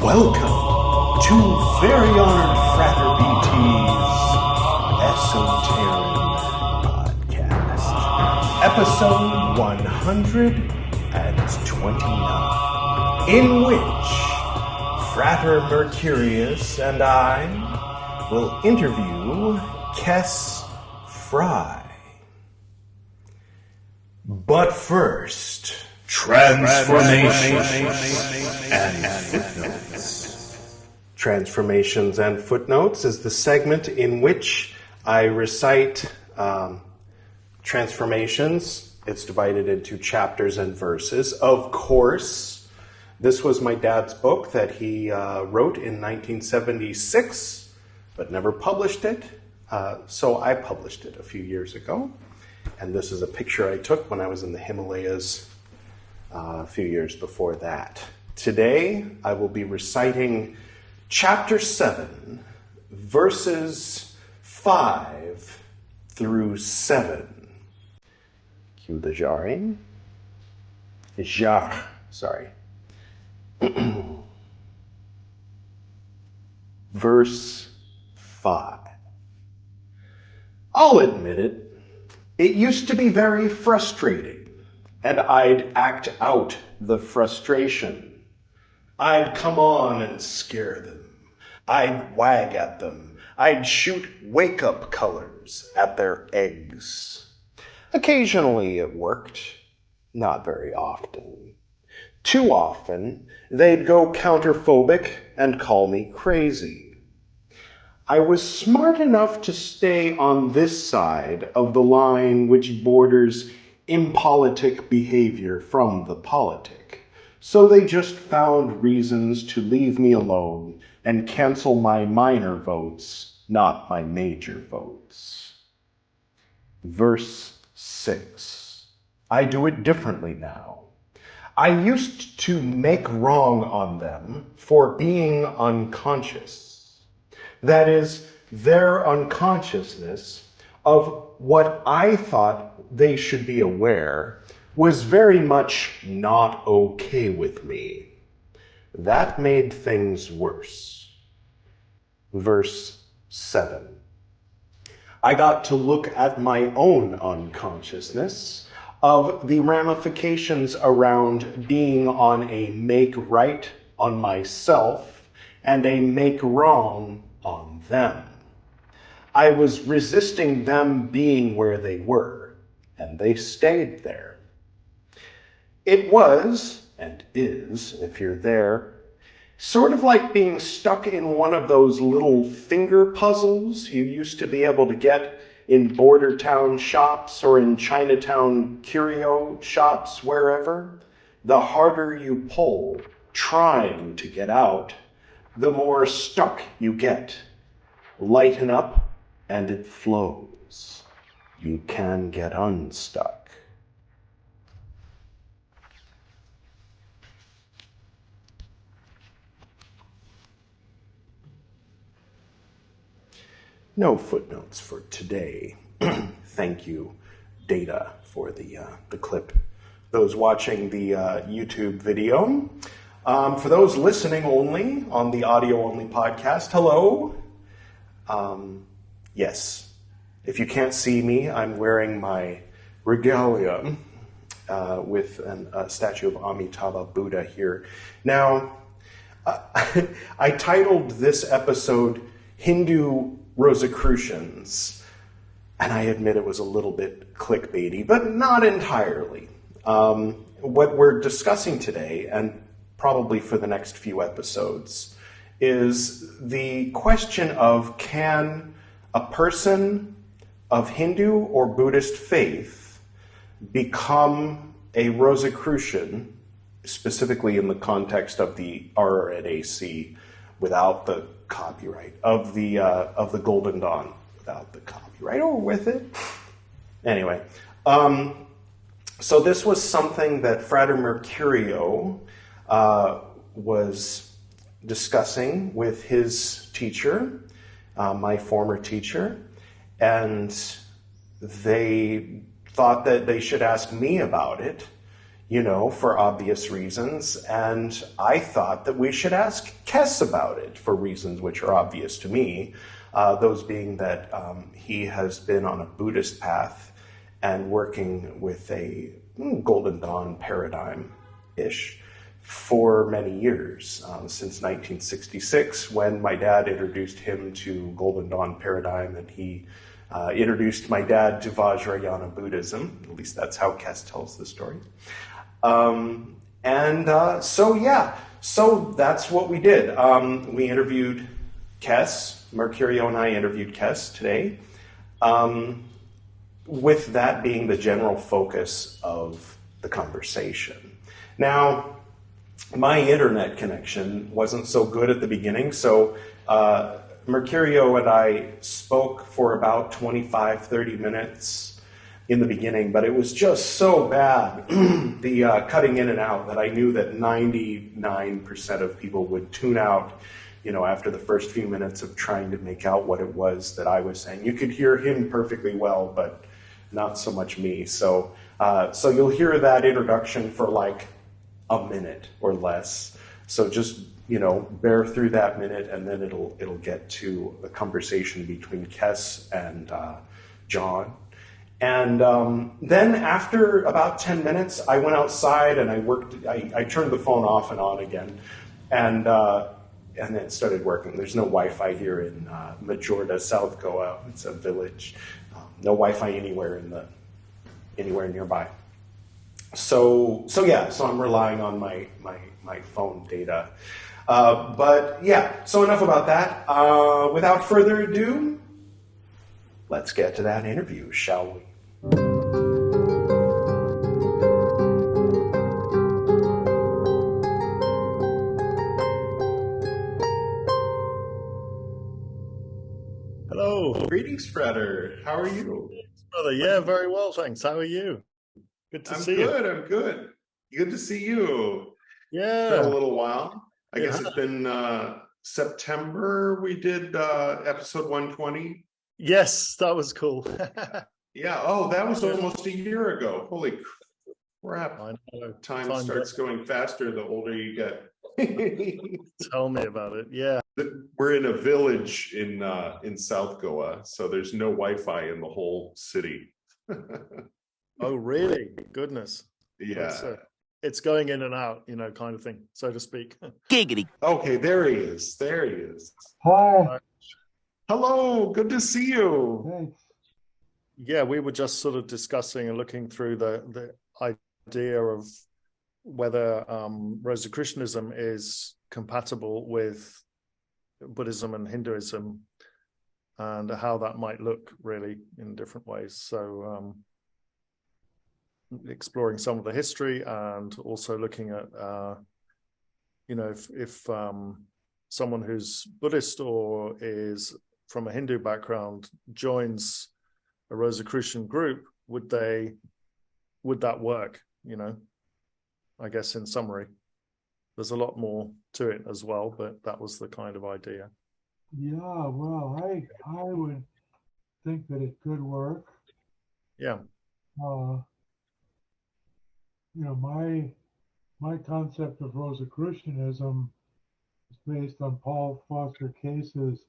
Welcome to very honored Frater BT's Esoteric Podcast, episode 129, in which Frater Mercurio and I will interview Kess Frey. But first, Transformations and Footnotes. Transformations and Footnotes is the segment in which I recite transformations. It's divided into chapters and verses. Of course, this was my dad's book that he wrote in 1976, but never published it. So I published it a few years ago. And this is a picture I took when I was in the Himalayas a few years before that. Today, I will be reciting Chapter 7, verses 5 through 7. Cue the jarring. Sorry. Verse 5. I'll admit it. It used to be very frustrating. And I'd act out the frustration. I'd come on and scare them. I'd wag at them. I'd shoot wake-up colors at their eggs. Occasionally it worked, not very often. Too often, they'd go counterphobic and call me crazy. I was smart enough to stay on this side of the line which borders impolitic behavior from the politic. So they just found reasons to leave me alone and cancel my minor votes, not my major votes. Verse 6. I do it differently now. I used to make wrong on them for being unconscious. That is, their unconsciousness of what I thought they should be aware was very much not okay with me. That made things worse. Verse 7. I got to look at my own unconsciousness of the ramifications around being on a make right on myself and a make wrong on them. I was resisting them being where they were, and they stayed there. It was, and is, if you're there, sort of like being stuck in one of those little finger puzzles you used to be able to get in border town shops or in Chinatown curio shops, wherever. The harder you pull, trying to get out, the more stuck you get. Lighten up, and it flows. You can get unstuck. No footnotes for today. Thank you, Data, for the clip. Those watching the YouTube video. For those listening only on the audio-only podcast, hello. Yes. If you can't see me, I'm wearing my regalia with a statue of Amitabha Buddha here. Now, I titled this episode Hindu Rosicrucians, and I admit it was a little bit clickbaity, but not entirely. What we're discussing today, and probably for the next few episodes, is the question of can a person of Hindu or Buddhist faith become a Rosicrucian, specifically in the context of the RNAC, without the copyright, of the Golden Dawn, without the copyright, or with it. Anyway, so this was something that Frater Mercurio was discussing with his teacher, my former teacher, and they thought that they should ask me about it for obvious reasons. And I thought that we should ask Kess about it for reasons which are obvious to me, those being that he has been on a Buddhist path and working with a Golden Dawn paradigm-ish for many years, since 1966, when my dad introduced him to Golden Dawn paradigm, and he introduced my dad to Vajrayana Buddhism. At least that's how Kess tells the story. So that's what we did. We interviewed Kess. Mercurio and I interviewed Kess today, with that being the general focus of the conversation. Now, my internet connection wasn't so good at the beginning, so Mercurio and I spoke for about 25, 30 minutes in the beginning, but it was just so bad, the cutting in and out, that I knew that 99% of people would tune out, after the first few minutes of trying to make out what it was that I was saying. You could hear him perfectly well, but not so much me. So you'll hear that introduction for like a minute or less. So just, bear through that minute, and then it'll get to the conversation between Kess and John. And then after about 10 minutes, I went outside and I turned the phone off and on again. And then it started working. There's no Wi-Fi here in Majorda, South Goa. It's a village. No Wi-Fi anywhere nearby. So I'm relying on my phone data. So enough about that. Without further ado, let's get to that interview, shall we? Hello. Greetings, Frater. How are you? Brother, yeah, very well, thanks. How are you? Good to see you. I'm good. Good to see you. Yeah. It's been a little while. I guess it's been September we did episode 120. Yes, that was cool. Yeah. Oh, that was almost a year ago. Holy crap. I know. Time starts going faster the older you get. Tell me about it. Yeah. We're in a village in South Goa, so there's no Wi-Fi in the whole city. Oh, really? Goodness. Yeah. It's going in and out, kind of thing, so to speak. Giggity. Okay, there he is. Hi. Hello, good to see you. Thanks. Yeah, we were just sort of discussing and looking through the idea of whether Rosicrucianism is compatible with Buddhism and Hinduism, and how that might look really in different ways. So exploring some of the history, and also looking at if someone who's Buddhist or is from a Hindu background joins a Rosicrucian group, would that work? I guess in summary, there's a lot more to it as well, but that was the kind of idea. Yeah, well, I would think that it could work. Yeah. My concept of Rosicrucianism is based on Paul Foster Case's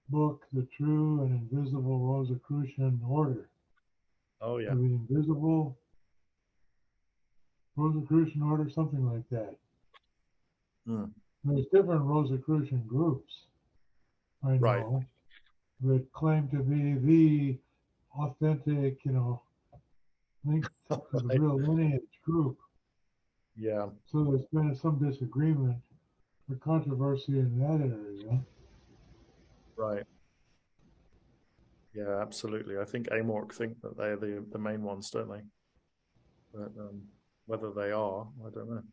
book, The True and Invisible Rosicrucian Order. Oh, yeah. The Invisible Rosicrucian Order, something like that. There's different Rosicrucian groups, I know, right, that claim to be the authentic, linked to the real lineage group. Yeah. So there's been some disagreement or controversy in that area. Right. Yeah, absolutely. I think AMORC think that they're the main ones, don't they? But whether they are, I don't know.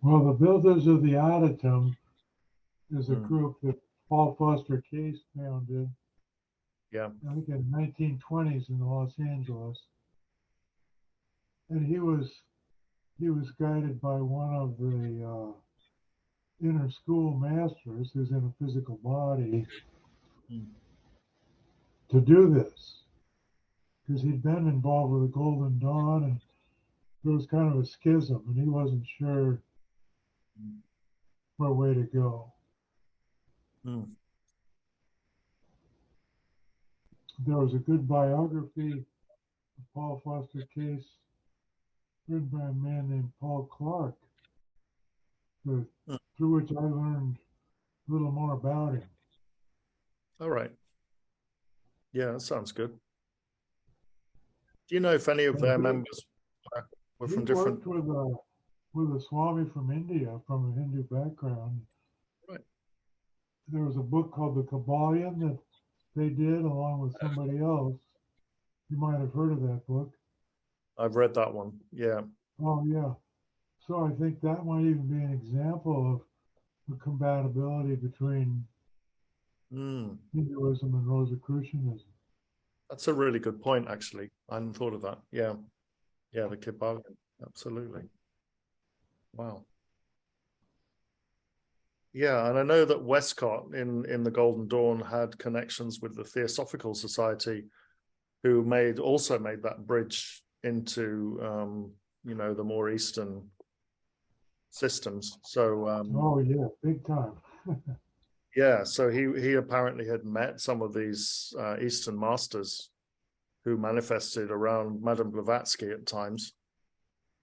Well, the Builders of the Adepthood is a group that Paul Foster Case founded. Yeah. I think in the 1920s in Los Angeles. And he was guided by one of the inner school masters who's in a physical body to do this, because he'd been involved with the Golden Dawn and there was kind of a schism, and he wasn't sure what way to go. Mm. There was a good biography of Paul Foster Case written by a man named Paul Clark, through which I learned a little more about him. All right. Yeah, that sounds good. Do you know if any of their members were from different? He worked with a Swami from India, from a Hindu background. Right. There was a book called The Kabbalion that they did along with somebody else. You might have heard of that book. I've read that one. Yeah. Oh, yeah. So I think that might even be an example of the compatibility between Hinduism and Rosicrucianism. That's a really good point, actually. I hadn't thought of that. Yeah. Yeah, the Kabbalion. Absolutely. Wow. Yeah, and I know that Westcott in the Golden Dawn had connections with the Theosophical Society, who also made that bridge into the more Eastern systems. So oh yeah, big time. yeah, so he apparently had met some of these Eastern masters who manifested around Madame Blavatsky at times.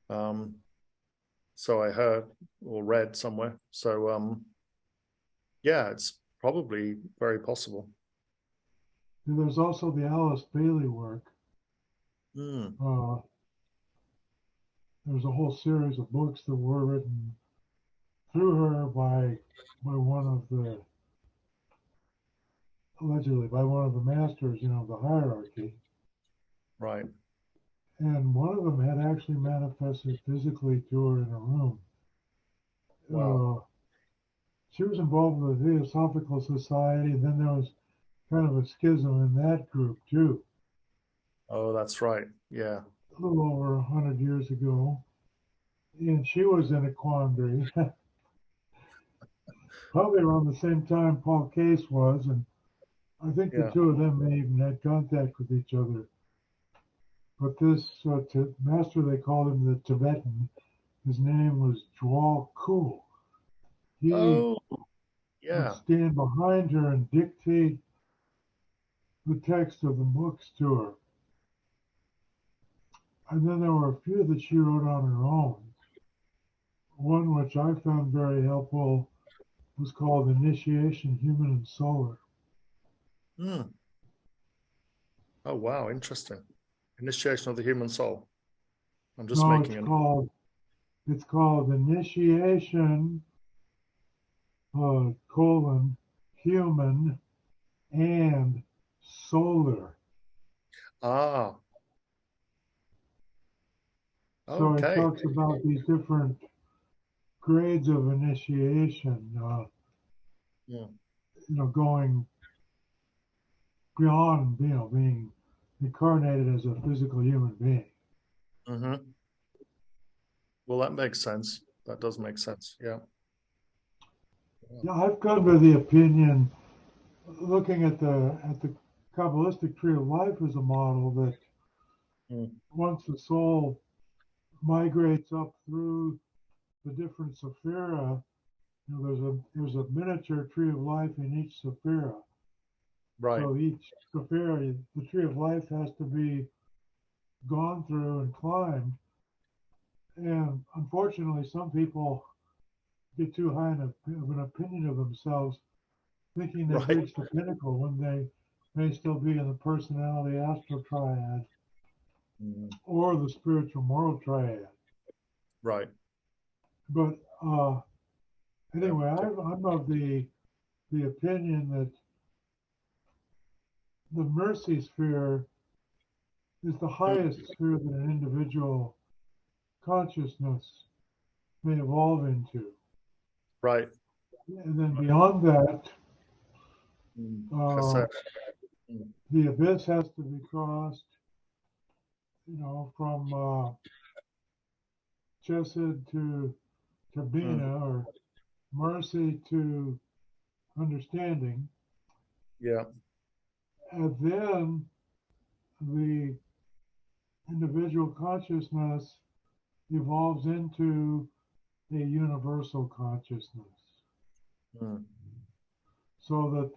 So I heard or read somewhere. So yeah, it's probably very possible. And there's also the Alice Bailey work. There's a whole series of books that were written through her allegedly by one of the masters, of the hierarchy. Right. And one of them had actually manifested physically to her in a room. Wow. She was involved with the Theosophical Society, and then there was kind of a schism in that group too. Oh, that's right. Yeah. A little over 100 years ago. And she was in a quandary. Probably around the same time Paul Case was, and I think the two of them may even had contact with each other. But this master, they called him the Tibetan. His name was Jwal Kul. He would stand behind her and dictate the text of the books to her. And then there were a few that she wrote on her own. One which I found very helpful was called Initiation, Human and Solar. Oh, wow. Interesting. Initiation of the Human Soul. I'm just making it. It's called Initiation, Human and Solar. Ah. So it talks about these different grades of initiation, going beyond, being incarnated as a physical human being. Mm-hmm. Well, that makes sense. That does make sense. Yeah. Yeah, I've come to the opinion, looking at the Kabbalistic tree of life as a model, that once the soul migrates up through the different sephira, there's a miniature tree of life in each sephira. Right. So each sephira, the tree of life has to be gone through and climbed. And unfortunately, some people get too high of an opinion of themselves, thinking they've reached the pinnacle when they may still be in the personality astral triad or the spiritual moral triad. Right. But anyway, I'm of the opinion that the mercy sphere is the highest sphere that an individual consciousness may evolve into. Right. And then beyond that, the abyss has to be crossed, from chesed to bina, or mercy to understanding. Yeah. And then the individual consciousness evolves into a universal consciousness. Mm. So that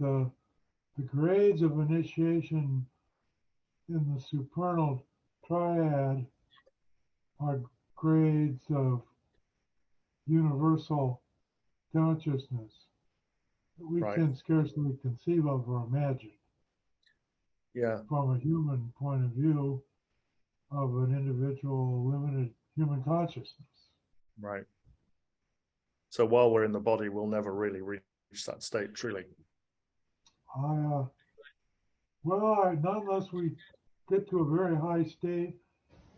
the grades of initiation in the supernal triad are grades of universal consciousness that we Right. can scarcely conceive of or imagine Yeah. from a human point of view of an individual limited human consciousness. Right. So while we're in the body, we'll never really reach that state truly. Not unless we get to a very high state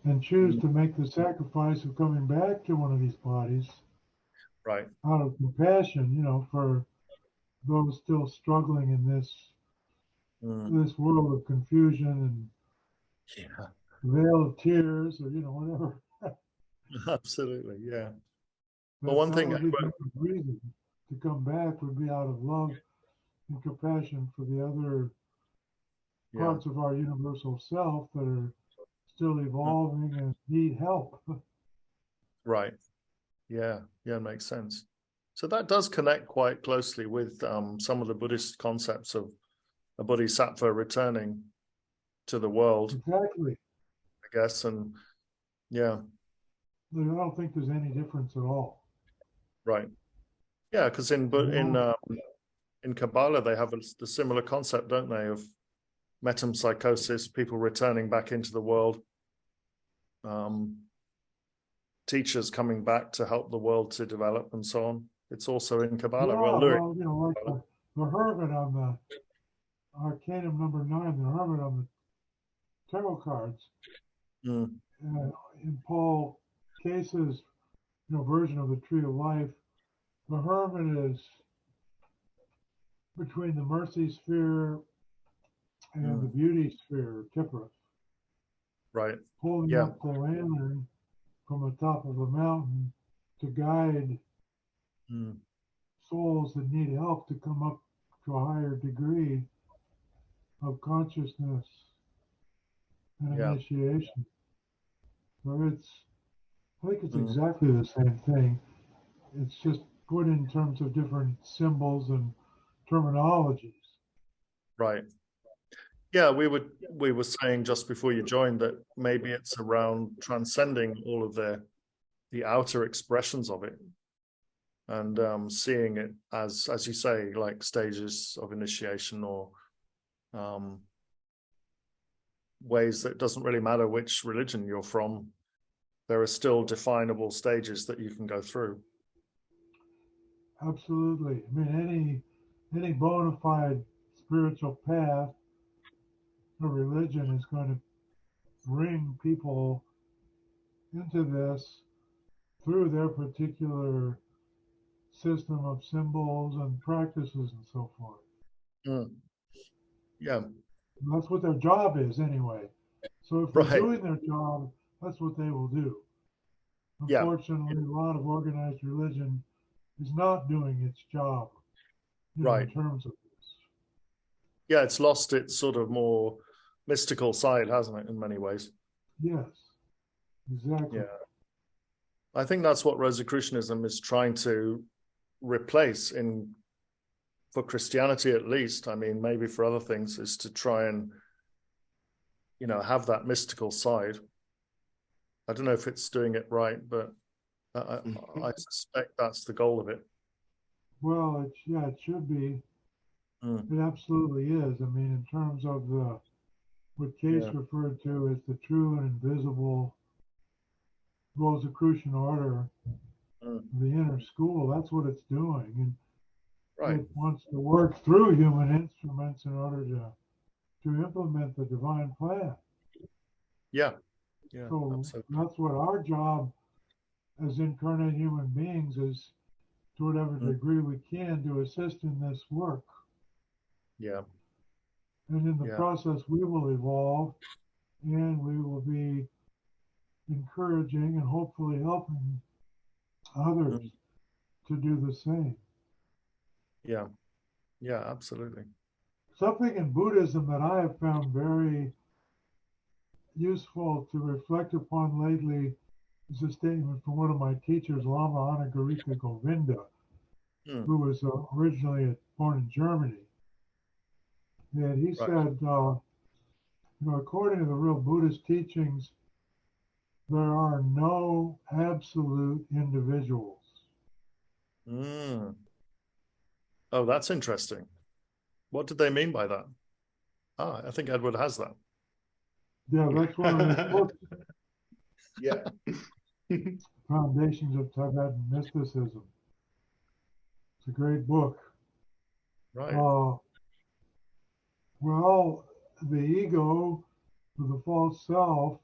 and choose to make the sacrifice of coming back to one of these bodies. Right. Out of compassion, for those still struggling in this world of confusion and veil of tears, or whatever. Absolutely, yeah. But one that thing would be the reason to come back would be out of love and compassion for the other parts of our universal self that are still evolving and need help. Right. Yeah, makes sense. So that does connect quite closely with some of the Buddhist concepts of a bodhisattva returning to the world. Exactly. I guess, and yeah. I don't think there's any difference at all. Right. Yeah, because in Kabbalah they have the similar concept, don't they, of metempsychosis, people returning back into the world, teachers coming back to help the world to develop, and so on. It's also in Kabbalah. Like the hermit on the Arcanum number 9, the hermit on the tarot cards, in Paul Kess's version of the Tree of Life, the hermit is between the mercy sphere and the beauty sphere, Tipra. Right. Holding up the lantern from the top of a mountain to guide souls that need help to come up to a higher degree of consciousness and initiation. So I think it's exactly the same thing. It's just put in terms of different symbols and terminologies. Right. Yeah, we were saying just before you joined that maybe it's around transcending all of the outer expressions of it and seeing it as you say, like stages of initiation or ways that it doesn't really matter which religion you're from. There are still definable stages that you can go through. Absolutely. I mean, any bona fide spiritual path or religion is going to bring people into this through their particular system of symbols and practices and so forth. Yeah. And that's what their job is anyway. So if they're doing their job, that's what they will do. Unfortunately, a lot of organized religion is not doing its job in terms of this. Yeah, it's lost its sort of more mystical side, hasn't it, in many ways? Yes, exactly. Yeah. I think that's what Rosicrucianism is trying to replace for Christianity, at least. I mean, maybe for other things, is to try and, have that mystical side. I don't know if it's doing it right, but I suspect that's the goal of it. Well, it should be. It absolutely is. I mean, in terms of what Kess referred to as the true and invisible Rosicrucian order, the inner school, that's what it's doing. And it wants to work through human instruments in order to implement the divine plan. Yeah. So that's what our job as incarnate human beings is, to whatever degree we can, to assist in this work. Yeah. And in the process, we will evolve and we will be encouraging and hopefully helping others to do the same. Yeah. Yeah, absolutely. Something in Buddhism that I have found very useful to reflect upon lately It's a statement from one of my teachers, Lama Anagarika Govinda, who was originally born in Germany. And he said, according to the real Buddhist teachings, there are no absolute individuals. Oh, that's interesting. What did they mean by that? I think Edward has that. Yeah, that's one of his books. Yeah. Foundations of Tibetan Mysticism. It's a great book. Right. Well, the ego, the false self,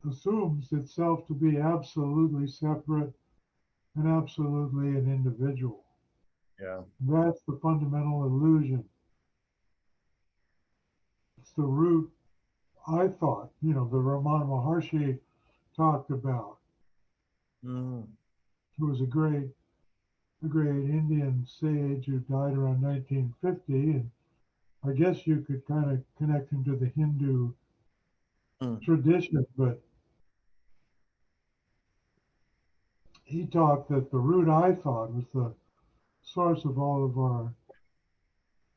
assumes itself to be absolutely separate and absolutely an individual. Yeah. That's the fundamental illusion. It's the root, I thought, the Ramana Maharshi talked about. Who was a great Indian sage who died around 1950, and I guess you could kind of connect him to the Hindu tradition, but he taught that the root, I thought, was the source of all of our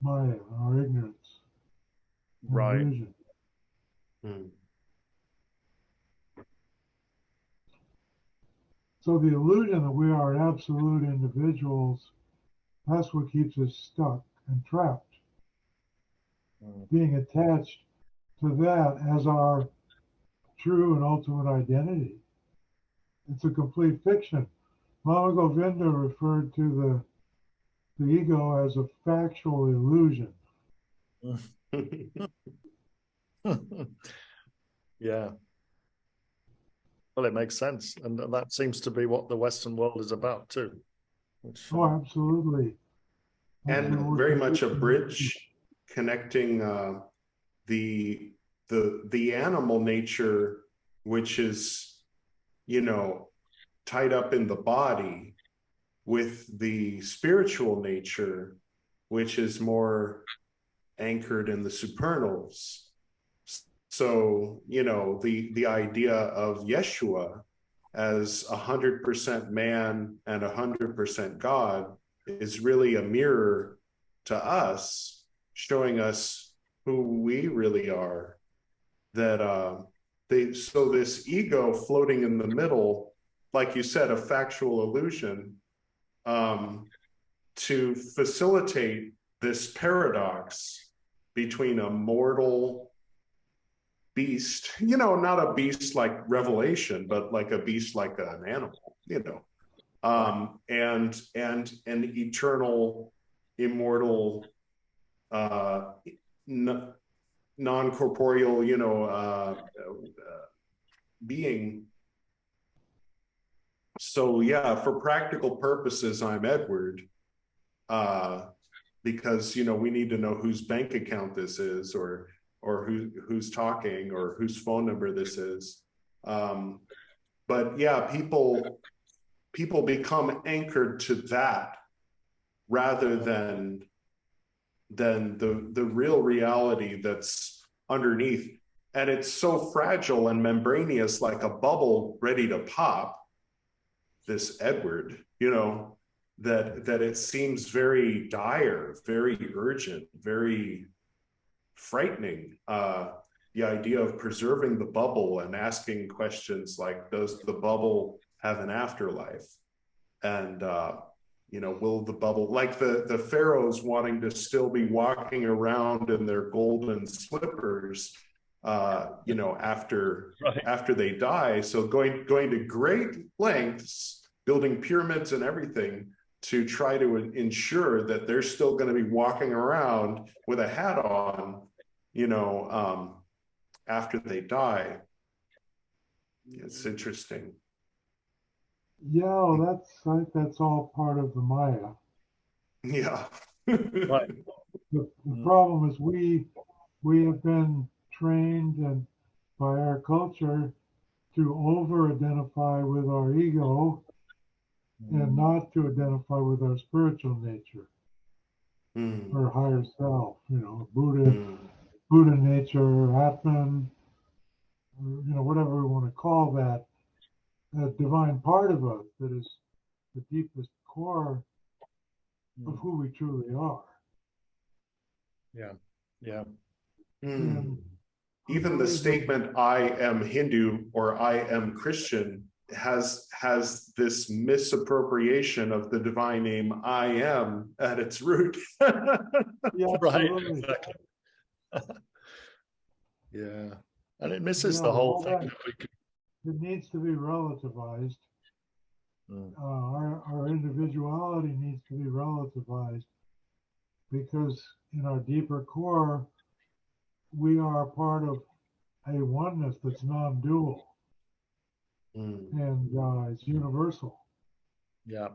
Maya, our ignorance, right? Illusion. So the illusion that we are absolute individuals, that's what keeps us stuck and trapped. Being attached to that as our true and ultimate identity. It's a complete fiction. Lama Govinda referred to the ego as a factual illusion. Yeah. Well, it makes sense. And that seems to be what the Western world is about too. Absolutely. And very much a bridge connecting the animal nature, which is, tied up in the body, with the spiritual nature, which is more anchored in the supernals. So, the idea of Yeshua as 100% man and 100% God is really a mirror to us, showing us who we really are. So this ego floating in the middle, like you said, a factual illusion, to facilitate this paradox between a mortal beast, not a beast like Revelation, but like a beast like an animal, and an eternal, immortal, non-corporeal, being. So yeah, for practical purposes, I'm Edward, because we need to know whose bank account this is, or who's talking, or whose phone number this is. But yeah, people become anchored to that rather than the real reality that's underneath. And it's so fragile and membranous, like a bubble ready to pop, this Edward, that it seems very dire, very urgent, very frightening. The idea of preserving the bubble and asking questions like, does the bubble have an afterlife? And, will the bubble, like the pharaohs wanting to still be walking around in their golden slippers, after they die. So going to great lengths, building pyramids and everything, to try to ensure that they're still going to be walking around with a hat on, after they die. It's interesting. Yeah, I think that's all part of the Maya. Yeah. Right. The problem is we have been trained and by our culture to over-identify with our ego and not to identify with our spiritual nature or higher self, Buddha nature, Atman, or whatever we want to call that, that divine part of us that is the deepest core of who we truly are. Yeah, yeah. And Even the statement "I am Hindu" or "I am Christian" has this misappropriation of the divine name "I am" at its root. Yeah, Right, absolutely. exactly. Yeah, and it misses the Yeah, whole all thing that, that we could. it needs to be relativized. Our individuality needs to be relativized because in our deeper core, we are part of a oneness that's non-dual and it's universal. Yeah,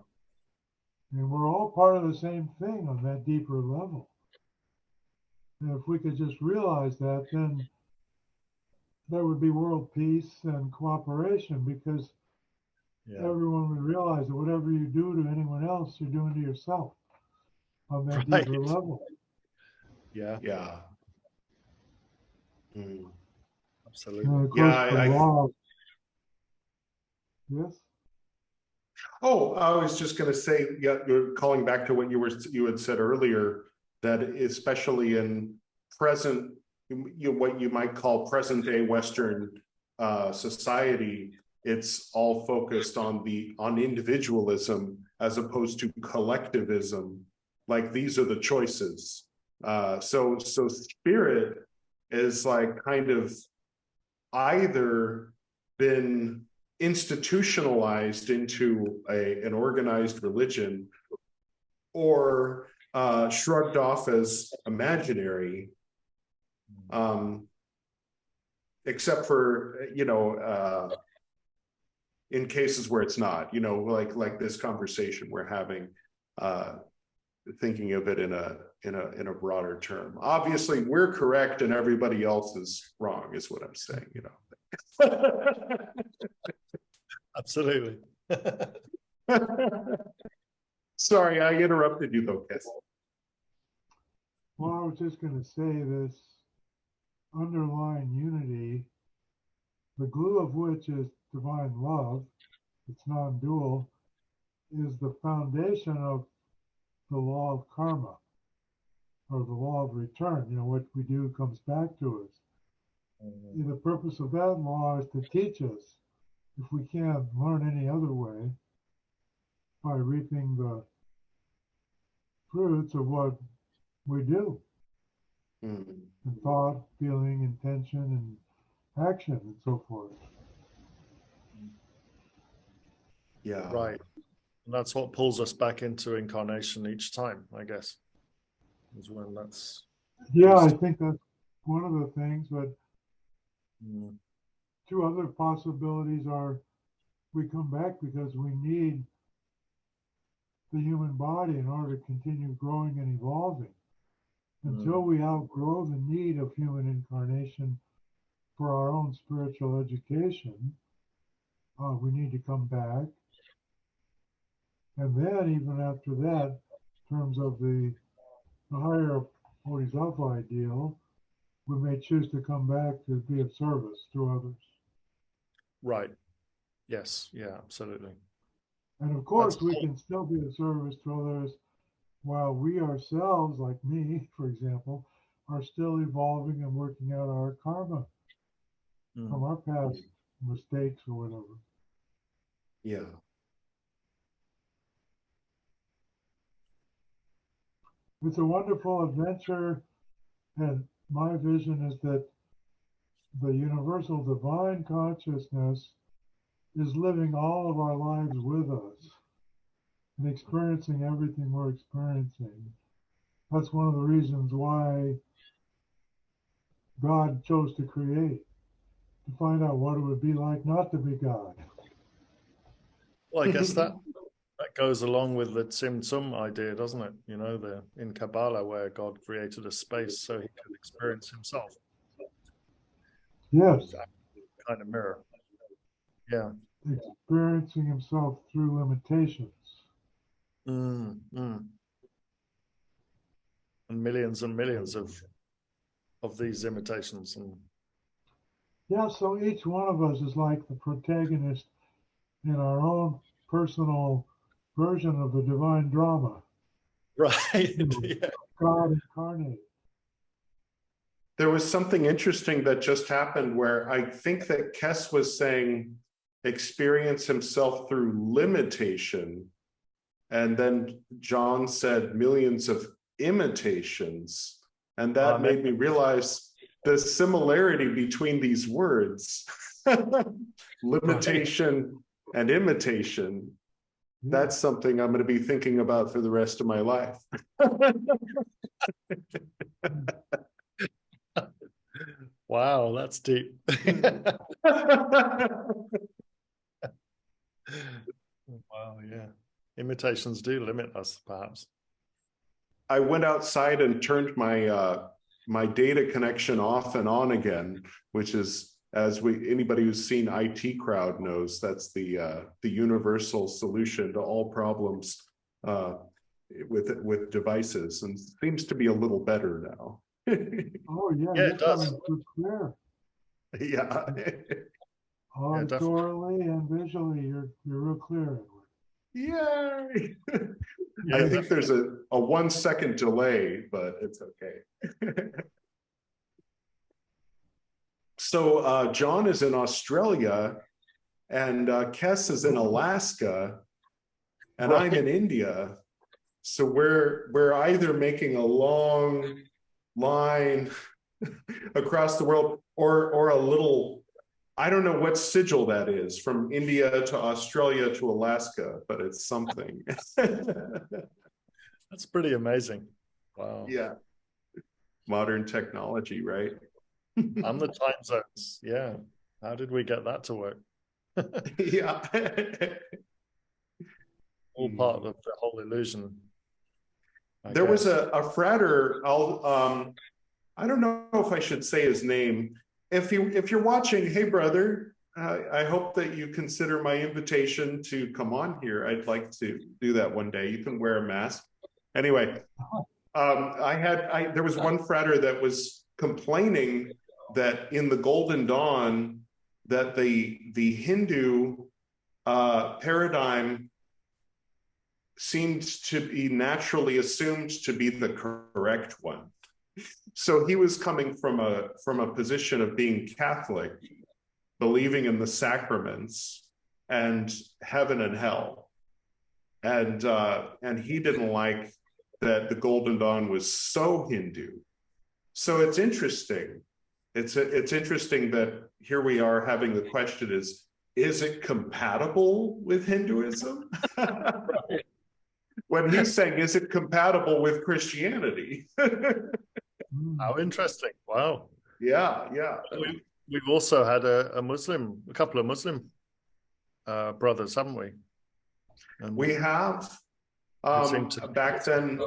And we're all part of the same thing on that deeper level. And if we could just realize that, then there would be world peace and cooperation because everyone would realize that whatever you do to anyone else, you're doing to yourself on that right. deeper level. Yeah, Yeah. absolutely. And of course, the law. Yes. Oh, I was just going to say, yeah, you're calling back to what you had said earlier, that especially in present, what you might call present day Western society, it's all focused on individualism as opposed to collectivism. Like these are the choices. So spirit is like kind of either been institutionalized into an organized religion or shrugged off as imaginary, except for in cases where it's not, like this conversation we're having, thinking of it in a broader term. Obviously we're correct and everybody else is wrong, is what I'm saying. Absolutely. Sorry, I interrupted you though, Kess. Well, I was just going to say this underlying unity, the glue of which is divine love, it's non-dual, is the foundation of the law of karma, or the law of return. What we do comes back to us. And the purpose of that law is to teach us, if we can't learn any other way, by reaping the fruits of what we do in thought, feeling, intention, and action, and so forth. Yeah. Right. And that's what pulls us back into incarnation each time, I guess. Is when that's. Yeah, I think that's one of the things, but Mm. two other possibilities are we come back because we need the human body in order to continue growing and evolving. Until we outgrow the need of human incarnation for our own spiritual education, we need to come back. And then even after that, in terms of the higher Bodhisattva ideal, we may choose to come back to be of service to others. Right. Yes. Yeah, absolutely. And of course, we can still be of service to others while we ourselves, like me, for example, are still evolving and working out our karma from our past mistakes or whatever. Yeah. It's a wonderful adventure, and my vision is that the universal divine consciousness is living all of our lives with us and experiencing everything we're experiencing. That's one of the reasons why God chose to create, to find out what it would be like not to be God. Well, I guess that goes along with the Tzimtzum idea, doesn't it? In Kabbalah, where God created a space so he could experience himself. Yes. Kind of mirror. Yeah. Experiencing himself through limitations. And millions of these imitations. Yeah, so each one of us is like the protagonist in our own personal version of the divine drama. Right. You know, Yeah. God incarnate. There was something interesting that just happened where I think that Kess was saying experience himself through limitation. And then John said millions of imitations. And that made me realize the similarity between these words, limitation and imitation. That's something I'm going to be thinking about for the rest of my life. Wow, that's deep. Wow, yeah. Imitations do limit us, perhaps. I went outside and turned my my data connection off and on again, which is, as anybody who's seen IT Crowd knows, that's the universal solution to all problems with devices, and seems to be a little better now. Oh yeah, Yeah, you're it does. coming through clear. Yeah. Auditorily and visually, you're real clear, Edward. Yay! Yeah, I think there's a 1 second delay, but it's okay. So John is in Australia, and Kess is in Alaska, and right. I'm in India. So we're either making a long line across the world, or a little, I don't know what sigil that is, from India to Australia to Alaska, but it's something. That's pretty amazing. Wow. Yeah. Modern technology, right? And the time zones. Yeah. How did we get that to work? Yeah. All part of the whole illusion. There was a frater, I don't know if I should say his name. If you're watching, hey brother, I hope that you consider my invitation to come on here. I'd like to do that one day. You can wear a mask. Anyway, there was one frater that was complaining that in the Golden Dawn, that the Hindu paradigm seemed to be naturally assumed to be the correct one. So he was coming from a position of being Catholic, believing in the sacraments and heaven and hell, and he didn't like that the Golden Dawn was so Hindu. So it's interesting. It's interesting that here we are having the question is it compatible with Hinduism? Right. When he's saying, is it compatible with Christianity? How interesting. Wow. Yeah, yeah. We've also had a couple of Muslim brothers, haven't we? And We have. Back then,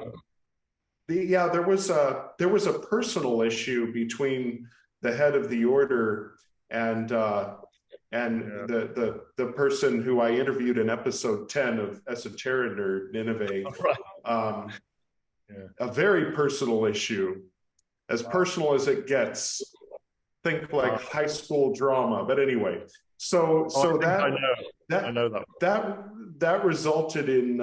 there was a personal issue between the head of the order and the person who I interviewed in episode 10 of Esoterinerd, Nineveh. Right. A very personal issue, as personal as it gets. Think like high school drama, but anyway. So I know that resulted in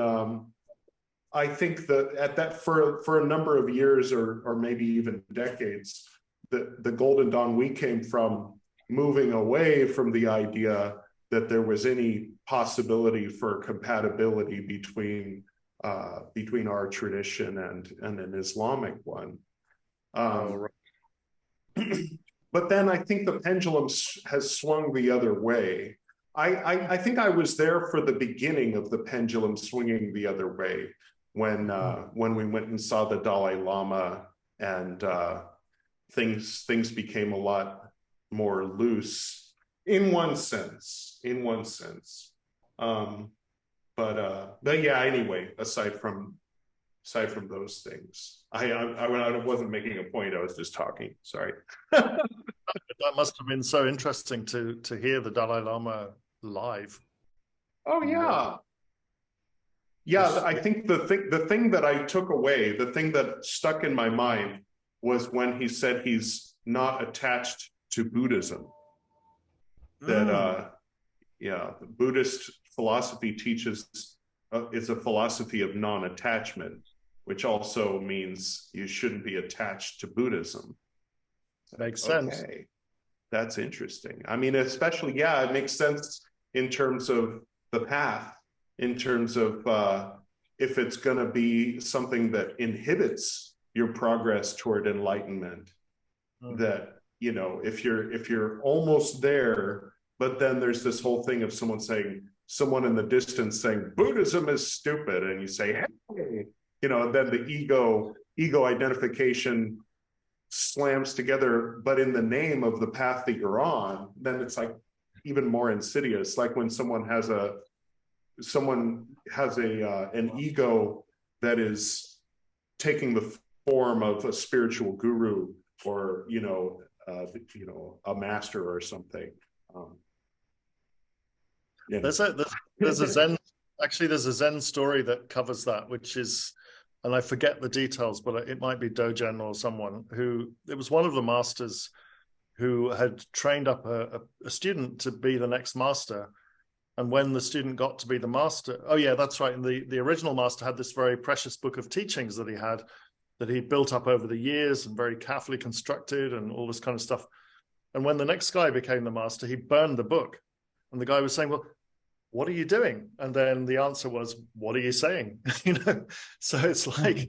I think that at that for a number of years or maybe even decades, the Golden Dawn we came from, moving away from the idea that there was any possibility for compatibility between our tradition and an Islamic one. But then I think the pendulum has swung the other way. I think I was there for the beginning of the pendulum swinging the other way when we went and saw the Dalai Lama, and things became a lot more loose in one sense. But yeah, anyway, aside from those things, I wasn't making a point. I was just talking. Sorry. That must have been so interesting to hear the Dalai Lama live. Oh yeah. Yeah, I think the thing that I took away, the thing that stuck in my mind, was when he said he's not attached to Buddhism. that the Buddhist philosophy teaches is a philosophy of non-attachment, which also means you shouldn't be attached to Buddhism. Makes sense. Okay, that's interesting. I mean, especially, yeah, it makes sense in terms of the path, in terms of if it's going to be something that inhibits your progress toward enlightenment, that, you know, if you're almost there, but then there's this whole thing of someone in the distance saying Buddhism is stupid, and you say, hey, you know, then the ego identification slams together, but in the name of the path that you're on, then it's like even more insidious. Like when someone has an ego that is taking the form of a spiritual guru, or a master or something. There's a Zen story that covers that, which is, and I forget the details, but it might be Dogen or someone who, it was one of the masters who had trained up a student to be the next master. And when the student got to be the master, oh yeah, that's right. And the original master had this very precious book of teachings that he built up over the years and very carefully constructed and all this kind of stuff. And when the next guy became the master, he burned the book. And the guy was saying, well, what are you doing? And then the answer was, what are you saying? So it's like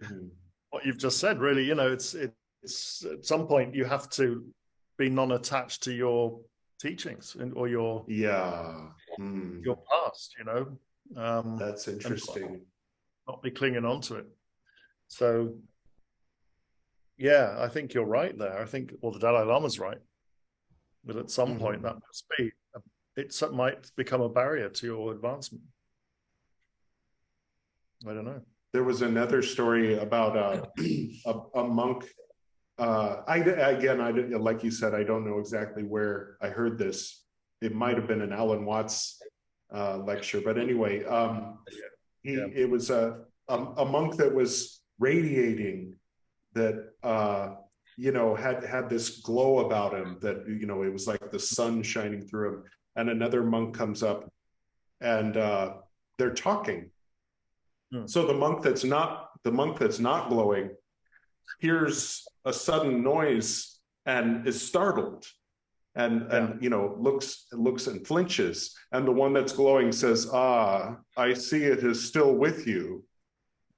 what you've just said, really. It's at some point you have to be non-attached to your teachings or your past. That's interesting. Not be clinging on to it. So yeah, I think you're right there. I think, the Dalai Lama's right. But at some point that must be, it might become a barrier to your advancement. I don't know. There was another story about a monk. Like you said, I don't know exactly where I heard this. It might have been an Alan Watts lecture, but anyway, it was a monk that was radiating, that had this glow about him, that it was like the sun shining through him. And another monk comes up, and they're talking. So the monk that's not glowing hears a sudden noise and is startled, and looks and flinches. And the one that's glowing says, I see it is still with you,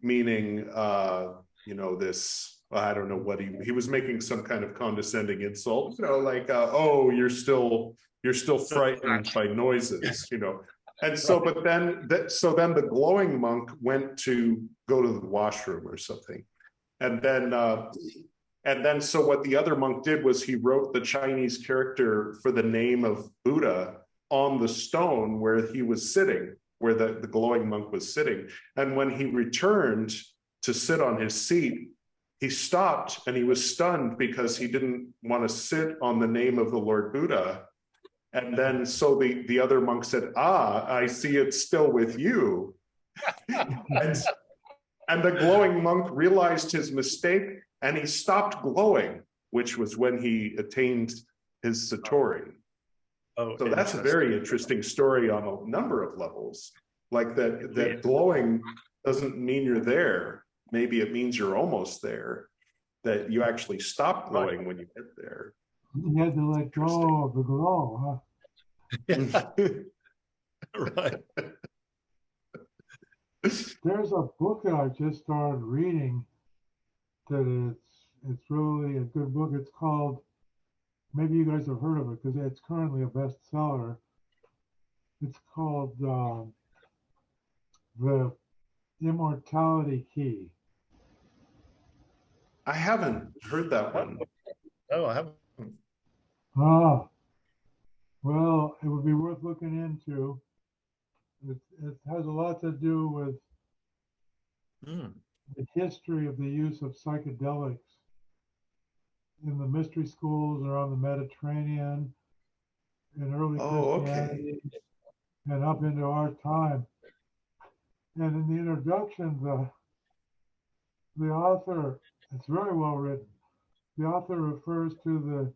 meaning this. I don't know what he was making some kind of condescending insult, oh, you're still frightened by noises, And so, but then the glowing monk went to go to the washroom or something. And then so what the other monk did was he wrote the Chinese character for the name of Buddha on the stone where he was sitting, where the glowing monk was sitting. And when he returned to sit on his seat, he stopped and he was stunned because he didn't want to sit on the name of the Lord Buddha. And then so the other monk said, I see it's still with you. and the glowing monk realized his mistake, and he stopped glowing, which was when he attained his Satori. So that's a very interesting story on a number of levels. Like that glowing doesn't mean you're there. Maybe it means you're almost there, that you actually stop glowing when you get there. You had to let go of the glow, huh? Right. There's a book that I just started reading that it's really a good book. It's called, maybe you guys have heard of it because it's currently a bestseller. It's called The Immortality Key. I haven't heard that one. No, I haven't. Well, it would be worth looking into. It has a lot to do with the history of the use of psychedelics in the mystery schools around the Mediterranean, in early Christianity, and up into our time. And in the introduction, the author, it's very well written. The author refers to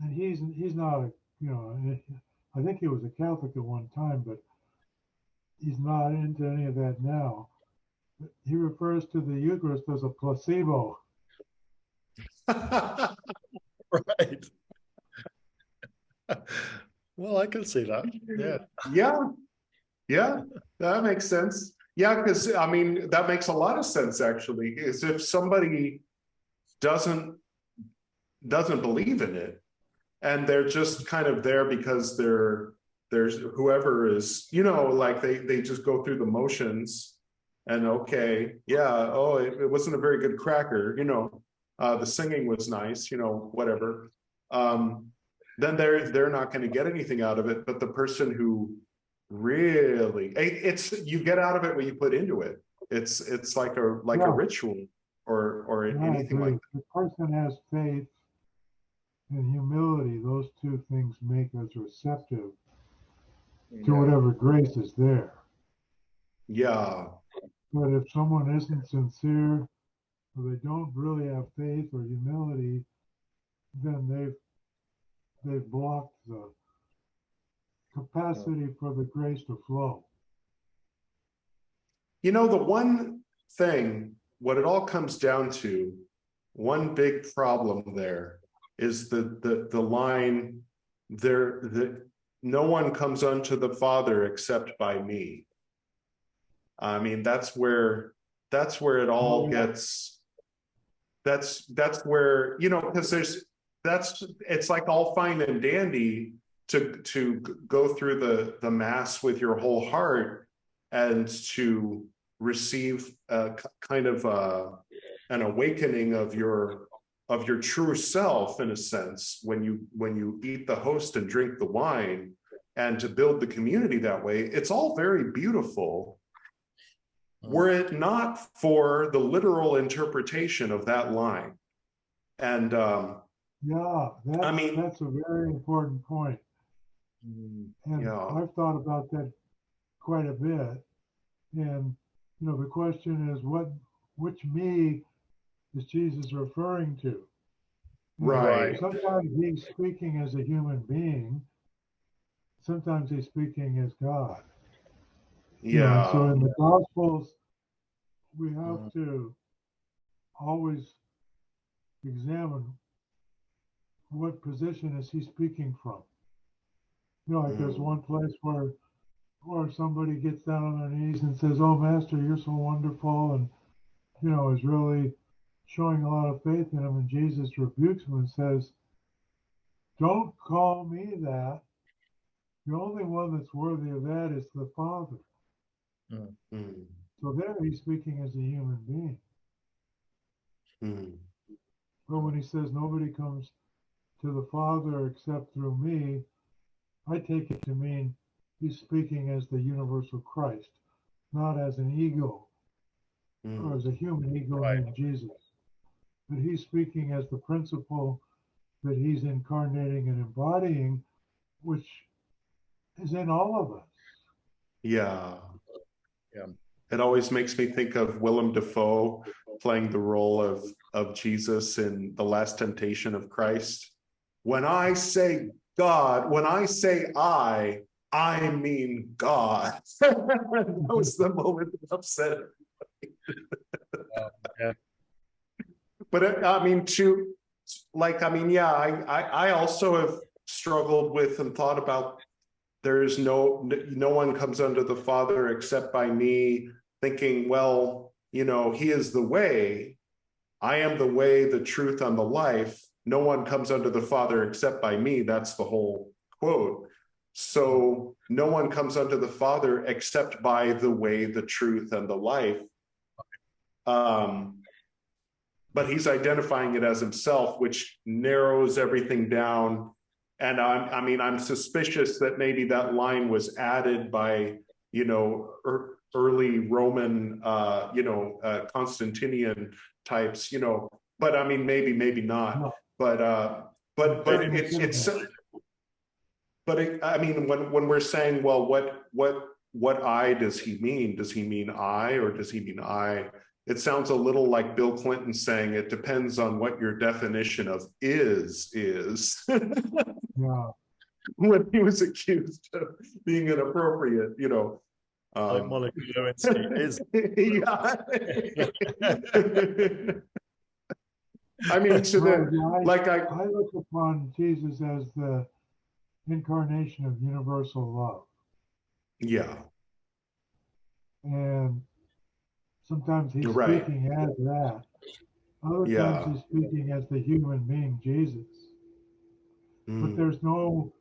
and he's not a I think he was a Catholic at one time, but he's not into any of that now. He refers to the Eucharist as a placebo. Right. Well, I can see that. Yeah, that makes sense. Yeah, because I mean, that makes a lot of sense actually. Is if somebody doesn't believe in it, and they're just kind of there because there's whoever is, like they just go through the motions, and okay, yeah, oh, it wasn't a very good cracker, the singing was nice, whatever. Then they're not going to get anything out of it. But the person who really, you get out of it what you put into it. It's like a ritual or anything like that. The person has faith and humility. Those two things make us receptive to whatever grace is there. Yeah. But if someone isn't sincere, or they don't really have faith or humility, then they've blocked the capacity for the grace to flow. The one thing, what it all comes down to, one big problem there is the line there that no one comes unto the Father except by me. I mean, that's where it all gets. That's where, because it's like all fine and dandy to go through the mass with your whole heart and to receive a kind of an awakening of your true self, in a sense, when you eat the host and drink the wine, and to build the community that way. It's all very beautiful, were it not for the literal interpretation of that line. And that's a very important point. And I've thought about that quite a bit. And the question is, which me is Jesus referring to? Right. Sometimes he's speaking as a human being. Sometimes he's speaking as God. Yeah. So in the Gospels, we have to always examine what position is he speaking from. There's one place where somebody gets down on their knees and says, "Oh, Master, you're so wonderful," and is really showing a lot of faith in him, and Jesus rebukes him and says, "Don't call me that. The only one that's worthy of that is the Father." So there he's speaking as a human being. But when he says nobody comes to the Father except through me, I take it to mean he's speaking as the universal Christ, not as an ego or as a human ego named Jesus. But he's speaking as the principle that he's incarnating and embodying, which is in all of us. Yeah. It always makes me think of Willem Dafoe playing the role of Jesus in The Last Temptation of Christ. When I say God, when I say I mean God. That was the moment that upset everybody. But I also have struggled with and thought about, there's no one comes unto the Father except by me, thinking, well, he is the way. I am the way, the truth, and the life. No one comes unto the Father except by me. That's the whole quote. So no one comes unto the Father except by the way, the truth, and the life. But he's identifying it as himself, which narrows everything down. And I'm suspicious that maybe that line was added by, early Roman, Constantinian types, but maybe not. No. But when we're saying, well, what I does he mean? Does he mean I, or does he mean I? It sounds a little like Bill Clinton saying it depends on what your definition of is. Yeah. when he was accused of being inappropriate, you know. Like Monica Lewinsky is. Yeah. I mean, to I look upon Jesus as the incarnation of universal love. Yeah. And sometimes he's Right. speaking as that. Other times he's speaking as the human being Jesus. But there's no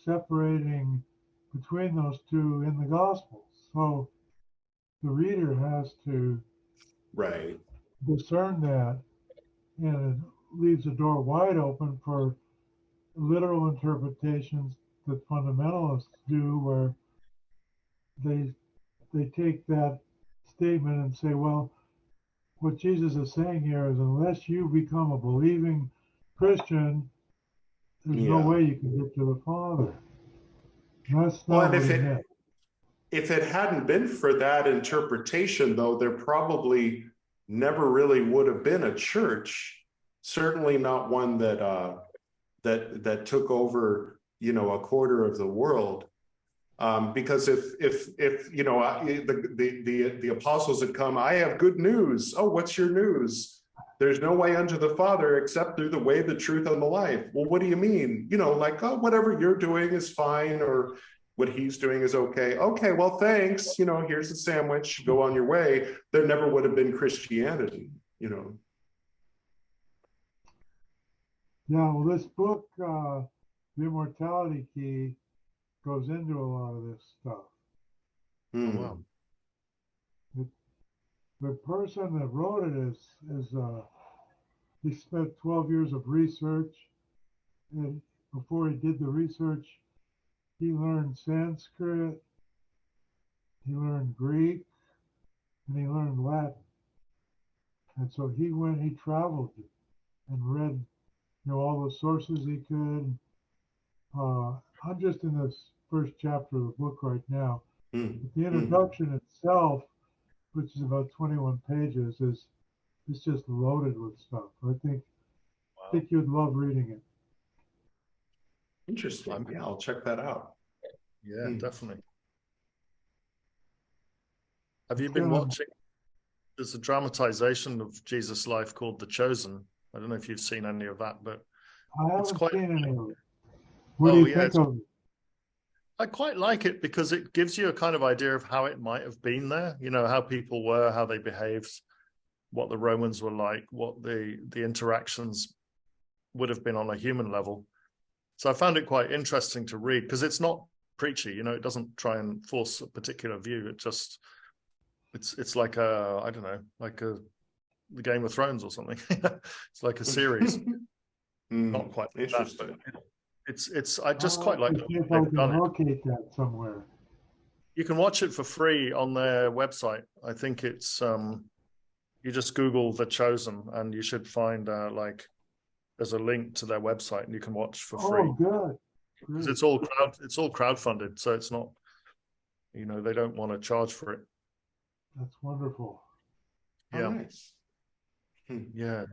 separating between those two in the Gospels. So the reader has to discern that, and it leaves the door wide open for literal interpretations that fundamentalists do, where they take that statement and say, well, what Jesus is saying here is unless you become a believing Christian, there's no way you can get to the Father. That's not what he meant. If it hadn't been for that interpretation, though, there probably never really would have been a church. Certainly not one that that took over, you know, a quarter of the world. Because if you know the apostles had come, I have good news. Oh, what's your news? There's no way unto the Father except through the way, the truth, and the life. Well, what do you mean? You know, like, oh, whatever you're doing is fine, or what he's doing is okay. Okay, well, thanks. You know, here's a sandwich. Go on your way. There never would have been Christianity, you know. Yeah, well, this book, The Immortality Key, goes into a lot of this stuff. Wow. The person that wrote it is he spent 12 years of research, and before he did the research, he learned Sanskrit, he learned Greek, and he learned Latin. And so he traveled and read, you know, all the sources he could. I'm just in this first chapter of the book right now. But the introduction itself, which is about 21 pages, is just loaded with stuff. I think you'd love reading it. Interesting. Yeah, I'll check that out. Yeah, definitely. Have you been watching? There's a dramatization of Jesus' life called The Chosen. I don't know if you've seen any of that, but I haven't seen any of it. What do you think of it? I quite like it because it gives you a kind of idea of how it might have been there. You know, how people were, how they behaved, what the Romans were like, what the interactions would have been on a human level. So I found it quite interesting to read because it's not preachy. You know, it doesn't try and force a particular view. It just it's like a, I don't know, like the Game of Thrones or something. It's like a series. Not quite interesting. That, but it's I just quite like if I can locate that somewhere. You can watch it for free on their website. I think it's you just Google The Chosen and you should find like there's a link to their website and you can watch for free. Oh, good. Because it's all crowdfunded, so it's not, you know, they don't want to charge for it. That's wonderful. Yeah. Oh, nice. Yeah,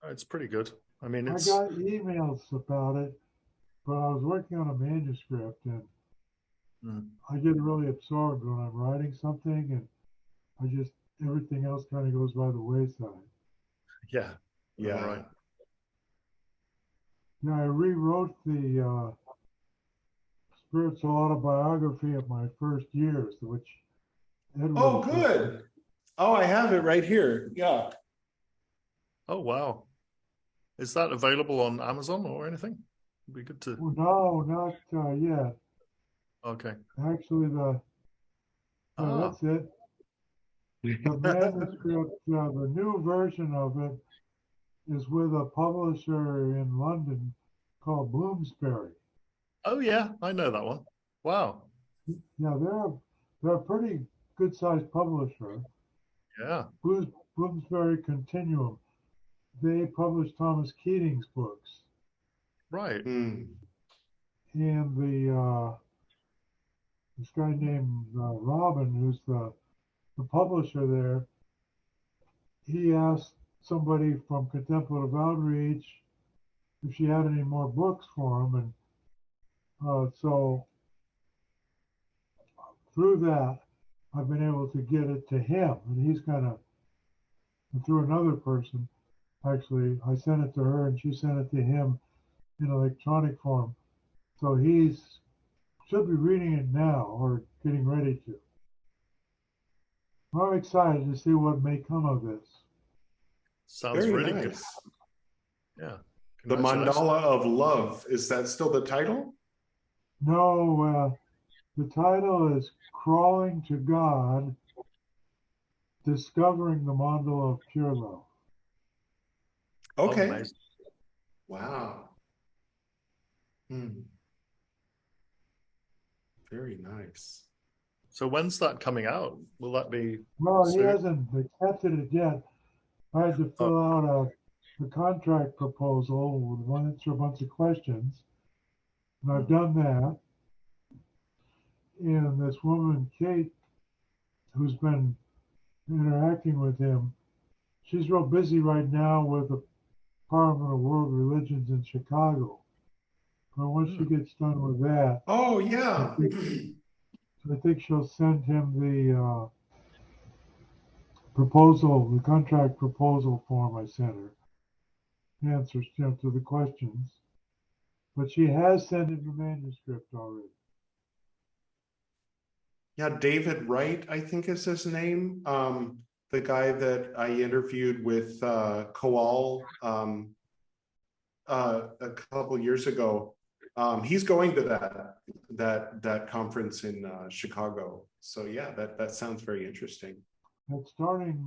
it's pretty good. I mean, I got emails about it, but I was working on a manuscript and I get really absorbed when I'm writing something, and everything else kind of goes by the wayside. Yeah. Right. Yeah, I rewrote the spiritual autobiography of my first years, which Edward. Oh, good. Oh, I have it right here. Yeah. Oh, wow. Is that available on Amazon or anything? It'd be good to. No, not yet. Okay. Actually, that's it. The manuscript, the new version of it, is with a publisher in London called Bloomsbury. Oh yeah, I know that one. Wow. Yeah, they're a pretty good-sized publisher. Yeah. Bloomsbury Continuum. They publish Thomas Keating's books. Right. And this guy named Robin, who's the publisher there, he asked somebody from Contemplative Outreach if she had any more books for him, and So through that, I've been able to get it to him, and he's kind of, and through another person, actually, I sent it to her, and she sent it to him in electronic form. So he's should be reading it now or getting ready to. I'm excited to see what may come of this. Sounds Very really good. nice. Yeah. The Congratulations. Mandala of Love. Is that still the title? No, the title is Crawling to God, Discovering the Mandala of Pure Love. Okay. Amazing. Wow. Very nice. So when's that coming out? Will that be Well, he soon? hasn't accepted it yet. I had to fill out a contract proposal with answer a bunch of questions, and I've done that. And this woman, Kate, who's been interacting with him, she's real busy right now with the Parliament of World Religions in Chicago. But once she gets done with that, Oh, yeah. I think she'll send him the proposal, the contract proposal form I sent her, answers to the questions. But she has sent him the manuscript already. Yeah, David Wright, I think is his name. The guy that I interviewed with Koal a couple years ago. He's going to that conference in Chicago. So yeah, that sounds very interesting. It's starting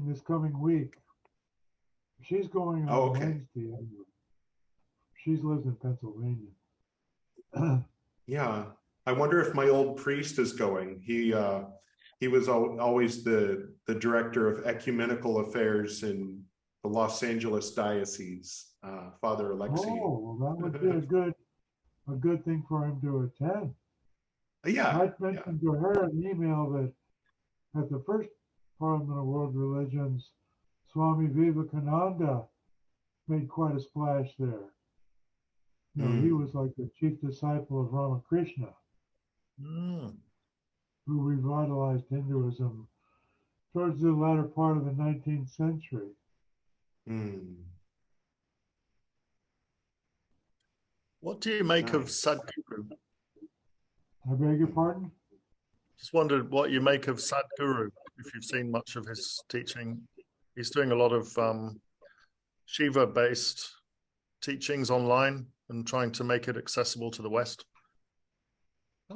this coming week. She's going on Wednesday. She lives in Pennsylvania. Yeah, I wonder if my old priest is going. He was always the director of ecumenical affairs in the Los Angeles diocese, Father Alexei. Oh, well, that would be a good thing for him to attend. Yeah, I mentioned to her in the email that at the first Parliament of World Religions, Swami Vivekananda made quite a splash there. You know, he was like the chief disciple of Ramakrishna, who revitalized Hinduism towards the latter part of the 19th century. What do you make of Sadhguru? I beg your pardon? Just wondered what you make of Sadhguru, if you've seen much of his teaching. He's doing a lot of Shiva-based teachings online and trying to make it accessible to the West. A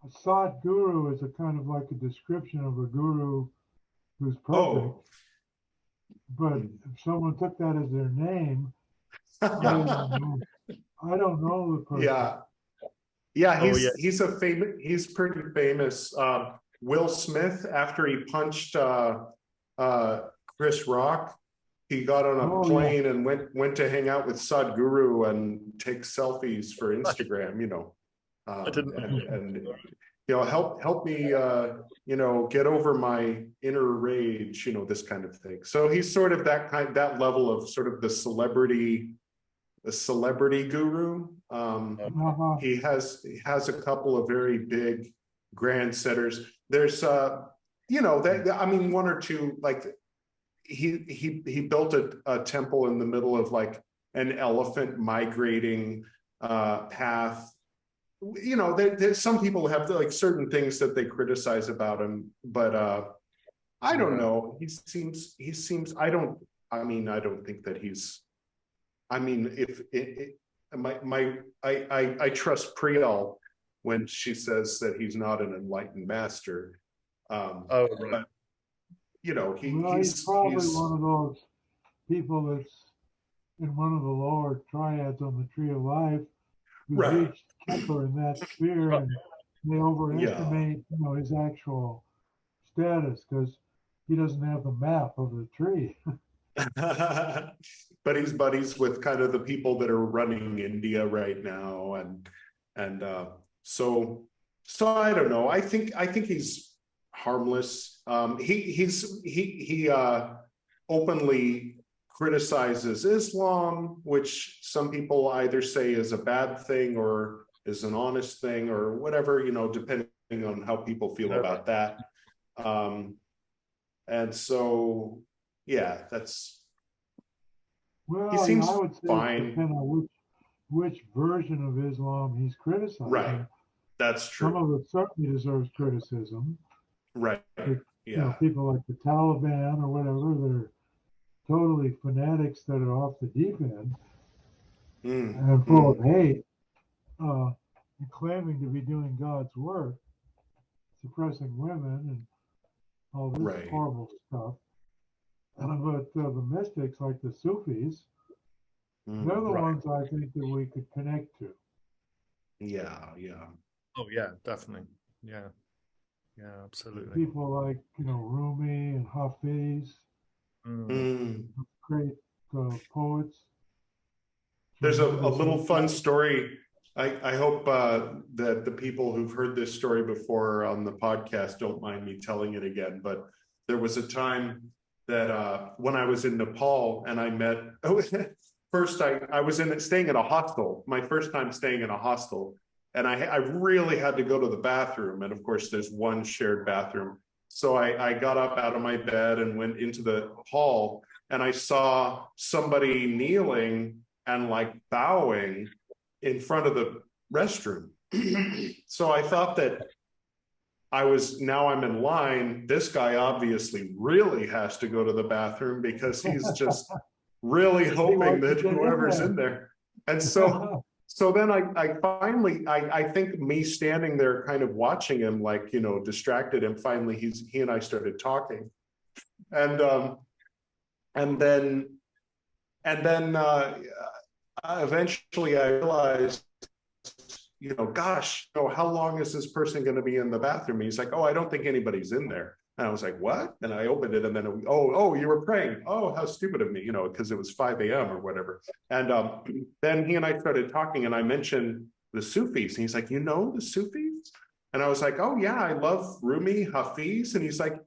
Sadhguru is a kind of like a description of a guru who's perfect. But if someone took that as their name, I don't know the person. Yeah, he's pretty famous. Will Smith, after he punched Chris Rock, he got on a plane and went to hang out with Sadhguru and take selfies for Instagram, you know. I didn't and you know, help me get over my inner rage, you know, this kind of thing. So he's sort of that level of sort of the celebrity guru. He has a couple of very big grand setters. There's one or two, like he built a temple in the middle of like an elephant migrating path. You know, some people have like certain things that they criticize about him, but I don't know. He seems I don't think that he's. I mean, I trust Priyal when she says that he's not an enlightened master. But, you know, he's probably one of those people that's in one of the lower triads on the tree of life who's reached Kepler in that sphere, and they overestimate his actual status because he doesn't have the map of the tree. But he's buddies with kind of the people that are running India right now, and so I don't know. I think he's harmless. He openly criticizes Islam, which some people either say is a bad thing or is an honest thing or whatever, depending on how people feel about that. And so, yeah, that's. Well, he seems I would say fine. it depends on which version of Islam he's criticizing. Right, that's true. Some of it certainly deserves criticism. Right. Yeah. People like the Taliban or whatever that are totally fanatics that are off the deep end and full of hate, and claiming to be doing God's work, suppressing women and all this horrible stuff. But the mystics, like the Sufis, they're the ones I think that we could connect to. Yeah. Oh, yeah, definitely. Yeah, absolutely. People like, Rumi and Hafiz, great poets. There's a little fun story. I hope that the people who've heard this story before on the podcast don't mind me telling it again. But there was a time that when I was in Nepal and I met, first I was staying in a hostel, my first time staying in a hostel. And I really had to go to the bathroom. And of course, there's one shared bathroom. So I got up out of my bed and went into the hall, and I saw somebody kneeling and like bowing in front of the restroom. So I thought that I'm in line. This guy obviously really has to go to the bathroom because he's just really hoping that whoever's in there. And so then I finally think me standing there kind of watching him, like, distracted him. Finally, he and I started talking. And then eventually I realized, gosh, how long is this person going to be in the bathroom? And he's like, oh, I don't think anybody's in there. And I was like, what? And I opened it, and then, you were praying. Oh, how stupid of me, because it was 5 a.m. or whatever. And then he and I started talking, and I mentioned the Sufis. And he's like, the Sufis? And I was like, oh, yeah, I love Rumi, Hafiz. And he's like,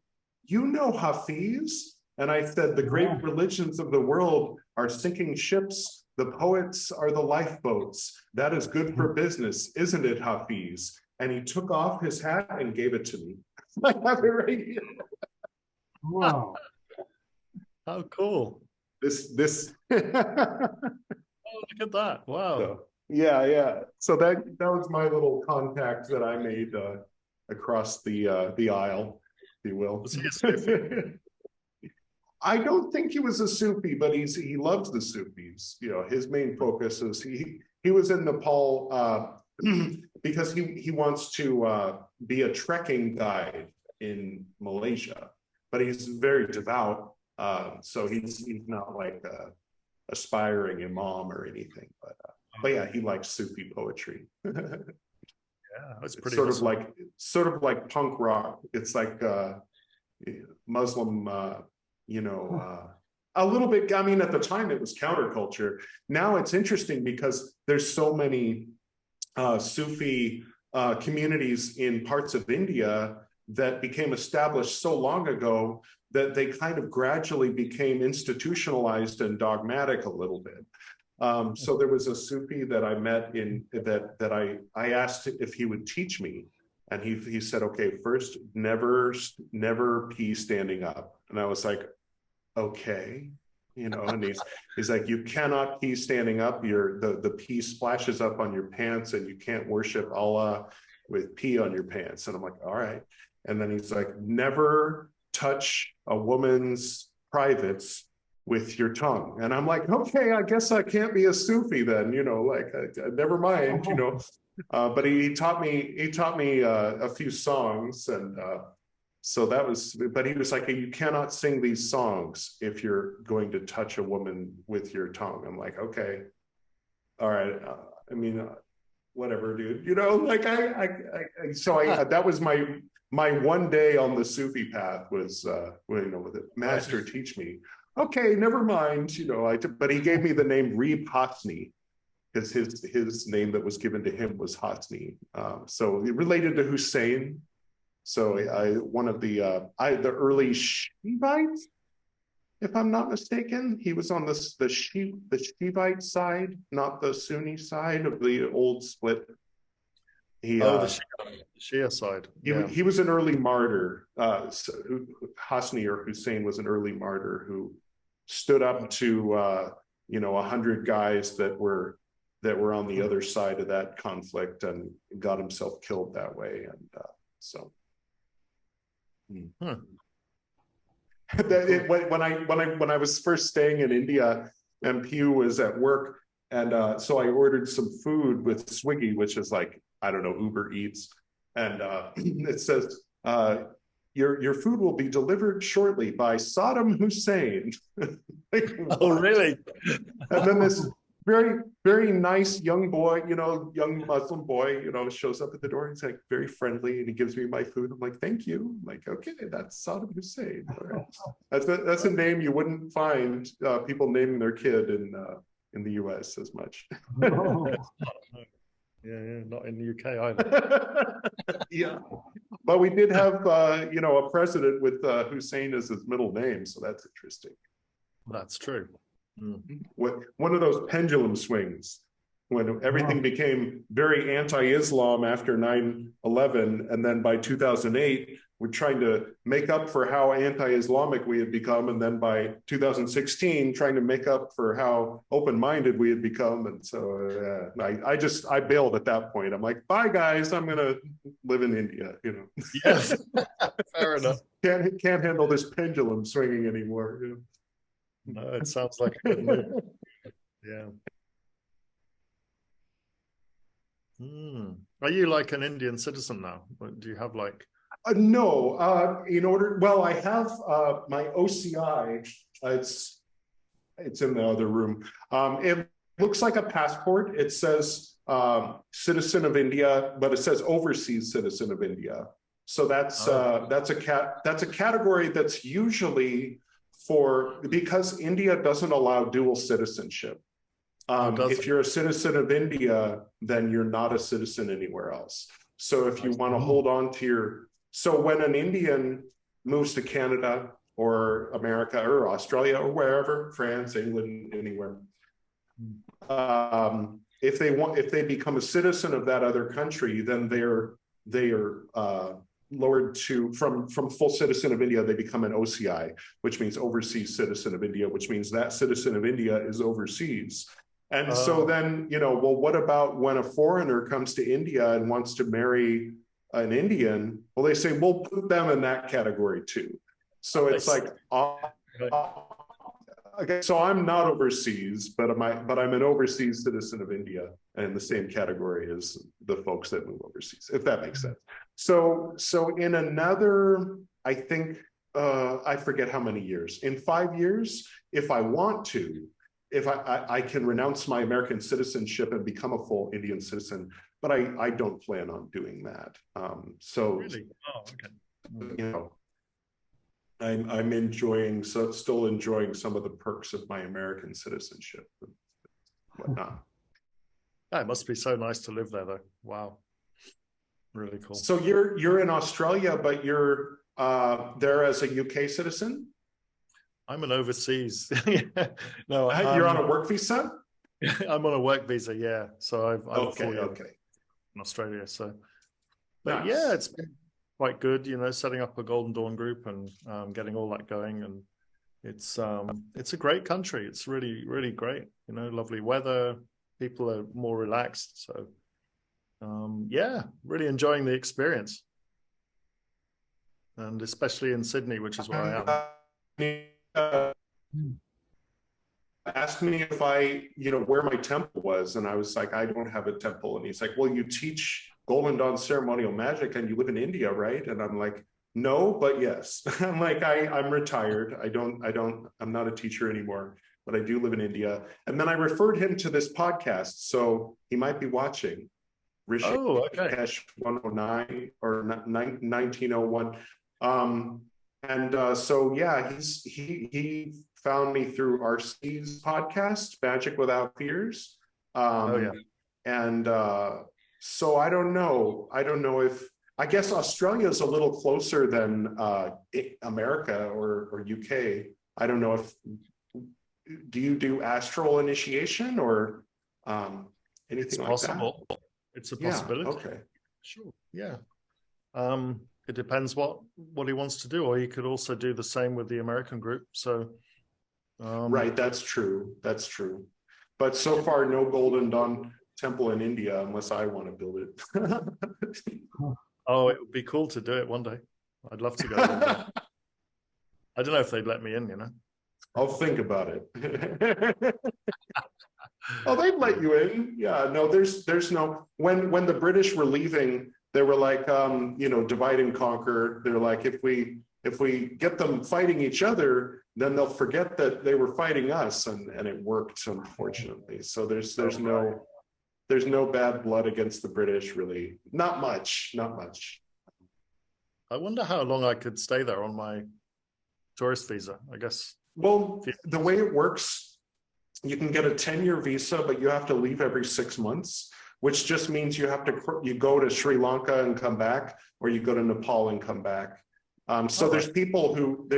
Hafiz? And I said, the great religions of the world are sinking ships. The poets are the lifeboats. That is good for business, isn't it, Hafiz? And he took off his hat and gave it to me. I have it right here. Wow. How cool. This Oh, look at that. Wow. So, yeah. So that was my little contact that I made across the aisle, if you will. Was he a Sufi? I don't think he was a Sufi, but he loves the Sufis. His main focus is he was in Nepal because he wants to be a trekking guide in Malaysia, but he's very devout. So he's not like a aspiring imam or anything, but yeah, he likes Sufi poetry. Yeah, that's pretty sort awesome. of like punk rock. It's like Muslim, a little bit. I mean, at the time it was counterculture. Now it's interesting because there's so many Sufi communities in parts of India that became established so long ago that they kind of gradually became institutionalized and dogmatic a little bit. So there was a Sufi that I met that I asked if he would teach me, and he said, okay, first, never pee standing up. And I was like, okay. And he's like, you cannot pee standing up. The pee splashes up on your pants, and you can't worship Allah with pee on your pants. And I'm like, all right. And then he's like, never touch a woman's privates with your tongue. And I'm like, okay, I guess I can't be a Sufi then, never mind, But he taught me a few songs, and so that was, but he was like, you cannot sing these songs if you're going to touch a woman with your tongue. I'm like, okay, all right. Whatever, dude, so that was my one day on the Sufi path was, with it, master teach me. Okay, never mind, but he gave me the name Reeb Hasni, because his name that was given to him was Hasni. So related to Hussein. So one of the early Shiites, if I'm not mistaken. He was on the Shivite side, not the Sunni side of the old split. The Shia side. He was an early martyr. Hasni or Hussein was an early martyr who stood up to 100 guys that were on the other side of that conflict and got himself killed that way. And when I was first staying in India and Pew was at work, and so I ordered some food with Swiggy, which is like, I don't know, Uber Eats, and it says your food will be delivered shortly by Saddam Hussein. Like, oh, really? And then this very, very nice young boy, young Muslim boy, shows up at the door. He's like very friendly, and he gives me my food. I'm like, thank you. I'm like, okay, that's Saddam Hussein. Right. That's a name you wouldn't find people naming their kid in the U.S. as much. Yeah, not in the UK either. Yeah, but we did have a president with Hussein as his middle name, so that's interesting. That's true. One of those pendulum swings when everything became very anti-Islam after 9/11, and then by 2008 we're trying to make up for how anti-Islamic we had become, and then by 2016 trying to make up for how open-minded we had become. And so I bailed at that point. I'm like, bye guys, I'm gonna live in India. Yes, fair enough. Can't handle this pendulum swinging anymore. No, it sounds like a good move. Yeah. Are you like an Indian citizen now? Do you have like? No. I have my OCI. It's in the other room. It looks like a passport. It says citizen of India, but it says overseas citizen of India. So that's a category that's usually because India doesn't allow dual citizenship. If you're a citizen of India, then you're not a citizen anywhere else. So if you want to hold on to so when an Indian moves to Canada or America or Australia or wherever, France, England, anywhere, if they become a citizen of that other country, then they are lowered from full citizen of India, they become an OCI, which means overseas citizen of India, which means that citizen of India is overseas. And so then, what about when a foreigner comes to India and wants to marry an Indian? Well, they say, we'll put them in that category too. So it's like, okay, so I'm not overseas, but I'm an overseas citizen of India, and the same category as the folks that move overseas, if that makes sense. So in another, I think, I forget how many years, in 5 years, if I want to, if I can renounce my American citizenship and become a full Indian citizen, but I don't plan on doing that. Really? Oh, okay. I'm still enjoying some of the perks of my American citizenship and whatnot. It must be so nice to live there, though. Wow, really cool. So you're in Australia, but you're there as a UK citizen? I'm an overseas. No, you're on a work visa? I'm on a work visa, yeah. So I'm okay. In Australia. So, but nice. Yeah, it's been quite good, setting up a Golden Dawn group and getting all that going. And it's a great country. It's really, really great. Lovely weather. People are more relaxed. So, really enjoying the experience. And especially in Sydney, which is where I am. Asked me if where my temple was, and I was like, I don't have a temple. And he's like, well, you teach Golden Dawn ceremonial magic and you live in India, right? And I'm like, no, but yes. I'm like, I'm retired. I'm not a teacher anymore, but I do live in India. And then I referred him to this podcast, so he might be watching. Rosicrucians 109 or 1901. He found me through RC's podcast, Magic Without Fears. So I don't know. I guess Australia is a little closer than America or UK. I don't know if, do you do astral initiation or anything It's like possible. that? It's a Yeah, possibility. okay. Sure. Yeah. It depends what he wants to do, or he could also do the same with the American group. So, Right, that's true. That's true. But so far, no Golden Dawn temple in India unless I want to build it. oh, it would be cool to do it one day. I'd love to go one day. I don't know if they'd let me in, you know. I'll think about it. Oh, they'd let you in. Yeah, no, there's no, when the British were leaving, they were like, divide and conquer. They're like, if we get them fighting each other, then they'll forget that they were fighting us, and it worked, unfortunately. So there's no bad blood against the British, really. Not much. I wonder how long I could stay there on my tourist visa, I guess. Well, the way it works, you can get a 10-year visa, but you have to leave every 6 months, which just means you go to Sri Lanka and come back, or you go to Nepal and come back. So there's people who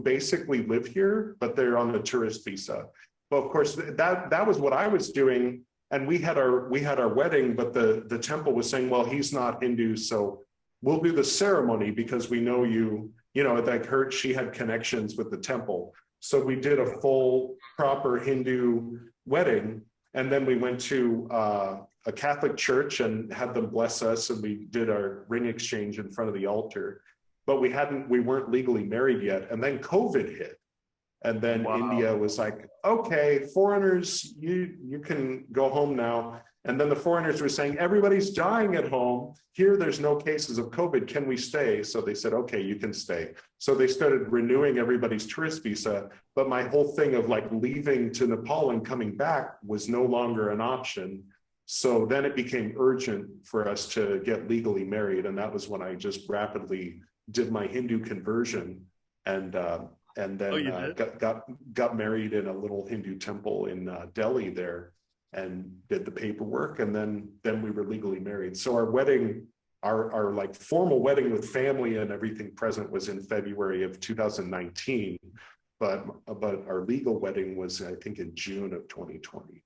basically live here, but they're on the tourist visa. But of course, that was what I was doing, and we had our wedding, but the temple was saying, well, he's not Hindu, so we'll do the ceremony because we know you. You know, like she had connections with the temple. So we did a full, proper Hindu wedding. And then we went to a Catholic church and had them bless us. And we did our ring exchange in front of the altar. But we weren't legally married yet. And then COVID hit. And then India was like, okay, foreigners, you can go home now. And then the foreigners were saying, everybody's dying at home. Here, there's no cases of COVID. Can we stay? So they said, okay, you can stay. So they started renewing everybody's tourist visa. But my whole thing of like leaving to Nepal and coming back was no longer an option. So then it became urgent for us to get legally married. And that was when I just rapidly did my Hindu conversion and then got married in a little Hindu temple in Delhi there, and did the paperwork, and then we were legally married. So our wedding, our like formal wedding with family and everything present was in February of 2019, but our legal wedding was, I think, in June of 2020.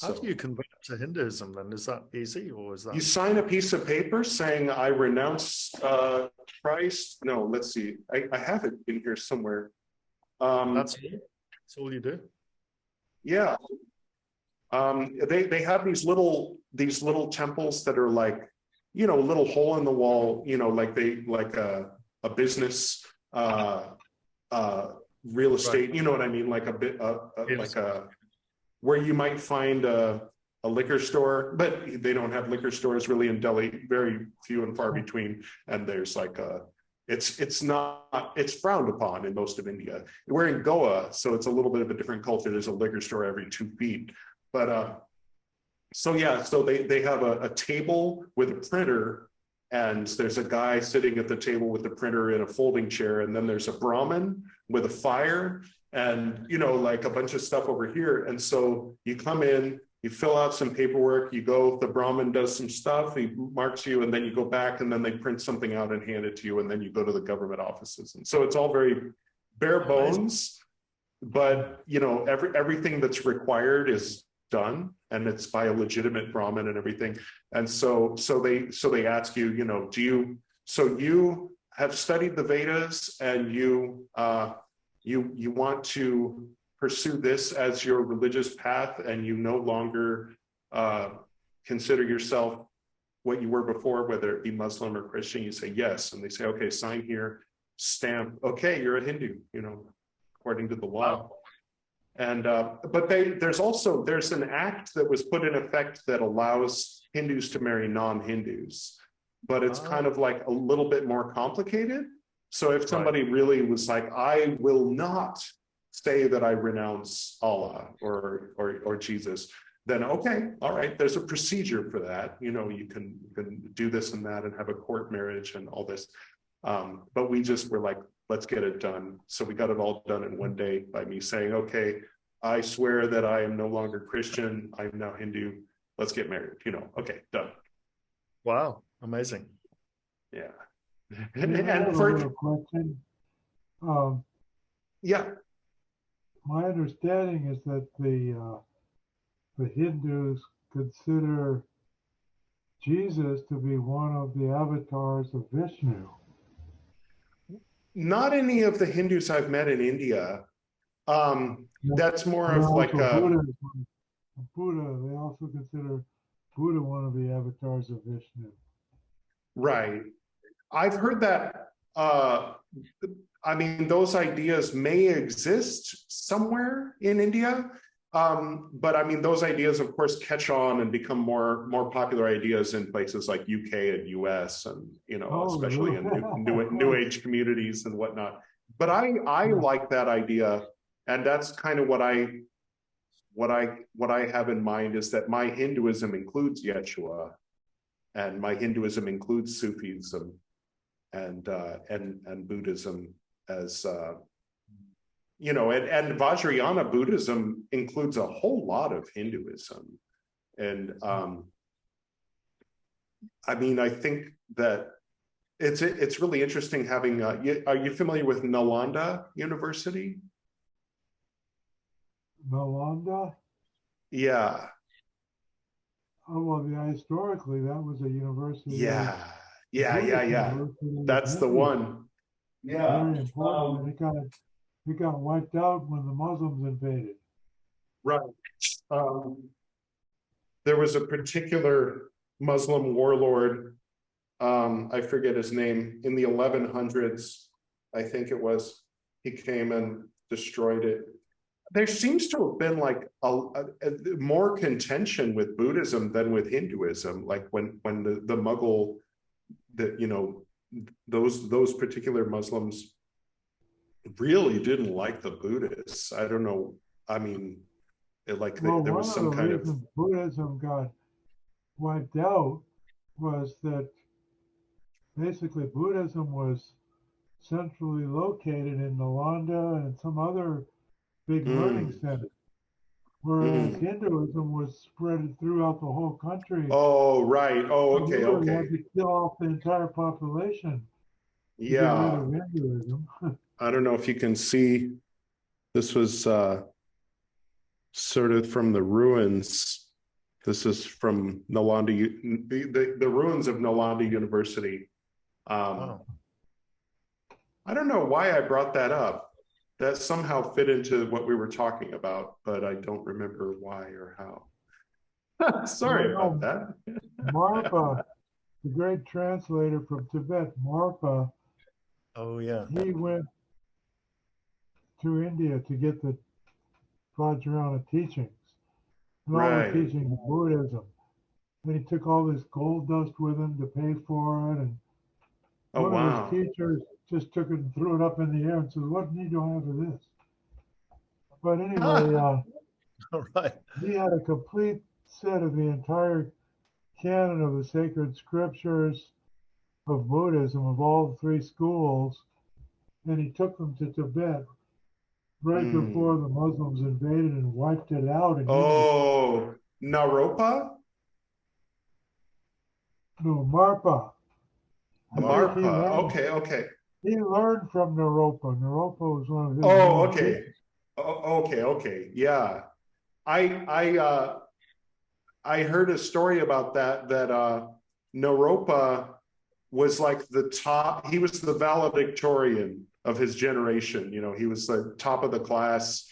How do you convert to Hinduism then? Is that easy, or is that? You sign a piece of paper saying, I renounce Christ. No, let's see. I have it in here somewhere. That's all you do? Yeah. They have these little temples that are like, a little hole in the wall, like a business, real estate, right. You know what I mean? Like a bit, like where you might find a liquor store, but they don't have liquor stores really in Delhi, very few and far between. And there's like it's frowned upon in most of India. We're in Goa, so it's a little bit of a different culture. There's a liquor store every 2 feet. But so they have a table with a printer, and there's a guy sitting at the table with the printer in a folding chair, and then there's a Brahmin with a fire, and like a bunch of stuff over here. And so you come in, you fill out some paperwork, you go, the Brahmin does some stuff, he marks you, and then you go back, and then they print something out and hand it to you, and then you go to the government offices. And so it's all very bare bones, but everything that's required is done, and it's by a legitimate Brahmin and everything. And so they ask you, you have studied the Vedas, and you want to pursue this as your religious path, and you no longer consider yourself what you were before, whether it be Muslim or Christian. You say yes, and they say, okay, sign here, stamp, okay, you're a Hindu, according to the law. Wow. And but there's an act that was put in effect that allows Hindus to marry non-Hindus, but it's kind of like a little bit more complicated. So if somebody really was like, I will not say that I renounce Allah or Jesus, then okay, all right, there's a procedure for that. You can do this and that and have a court marriage and all this. But we just were like, let's get it done. So we got it all done in one day by me saying, okay, I swear that I am no longer Christian. I'm now Hindu. Let's get married. Okay, done. Wow, amazing. Yeah. And for a question, Yeah. My understanding is that the Hindus consider Jesus to be one of the avatars of Vishnu. Not any of the Hindus I've met in India. That's more And of like also Buddha, they also consider Buddha one of the avatars of Vishnu. right. I've heard that. I mean, those ideas may exist somewhere in India, but I mean, those ideas, of course, catch on and become more popular ideas in places like UK and US, and especially Really? in new age communities and whatnot. But I like that idea, and that's kind of what I have in mind, is that my Hinduism includes Yeshua, and my Hinduism includes Sufism and Buddhism, as and Vajrayana Buddhism includes a whole lot of Hinduism. And I mean, I think that it's really interesting having are you familiar with Nalanda University? Nalanda? Yeah. Oh, well, historically, that was a university. Yeah. University That's the India. one. Yeah. Very important. And it got wiped out when the Muslims invaded. Right. There was a particular Muslim warlord, I forget his name, in the 1100s, I think it was. He came and destroyed it. There seems to have been like a more contention with Buddhism than with Hinduism. Like when the Mughal, those particular Muslims really didn't like the Buddhists. I don't know. I mean, there was some kind of Buddhism got wiped out was that basically Buddhism was centrally located in Nalanda and some other big learning centers, whereas Hinduism was spread throughout the whole country. Oh, right. Oh, okay, You okay. had to kill off the entire population to get rid of Hinduism. I don't know if you can see, this was sort of from the ruins. This is from Nalanda, the ruins of Nalanda University. Wow. I don't know why I brought that up. That somehow fit into what we were talking about, but I don't remember why or how. Sorry about that. Marpa, the great translator from Tibet, Marpa. Oh, yeah. He went to India to get the Vajrayana teachings and all the teachings of Buddhism. And he took all this gold dust with him to pay for it. And one of his teachers just took it and threw it up in the air and said, "What need do I have of this?" But anyway, all right. He had a complete set of the entire canon of the sacred scriptures of Buddhism, of all three schools, and he took them to Tibet right before the Muslims invaded and wiped it out. Naropa? No, Marpa. Marpa. Okay. He learned from Naropa. Naropa was one of his. Okay. Yeah, I heard a story about that Naropa was like the top. He was the valedictorian of his generation. He was the top of the class.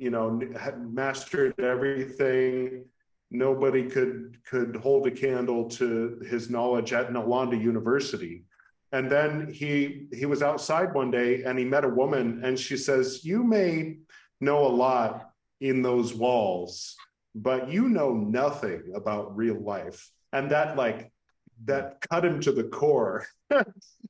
Had mastered everything. Nobody could hold a candle to his knowledge at Nalanda University. And then he was outside one day and he met a woman, and she says, "You may know a lot in those walls, but you know nothing about real life." And that cut him to the core.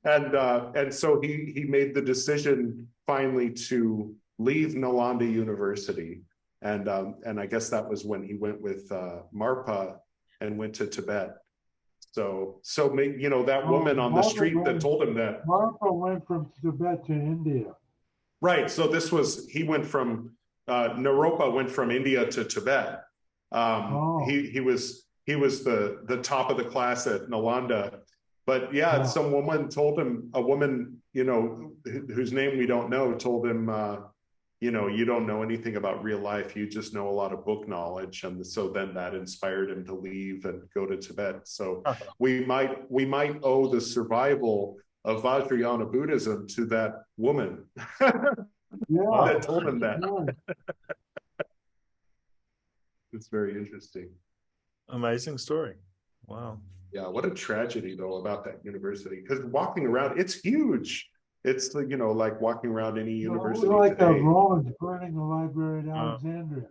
and so he made the decision finally to leave Nalanda University. And I guess that was when he went with Marpa and went to Tibet. So that woman on the street that told him that. Marpa went from Tibet to India. Right. So he went from Naropa went from India to Tibet. He was the top of the class at Nalanda. But some woman told him, a woman, whose name we don't know, told him, you don't know anything about real life. You just know a lot of book knowledge. And so then that inspired him to leave and go to Tibet. So we might owe the survival of Vajrayana Buddhism to that woman that told him that. It's very interesting. Amazing story. Wow. Yeah, what a tragedy though about that university. Because walking around, it's huge. It's like walking around any university like today. the Romans burning the library at Alexandria.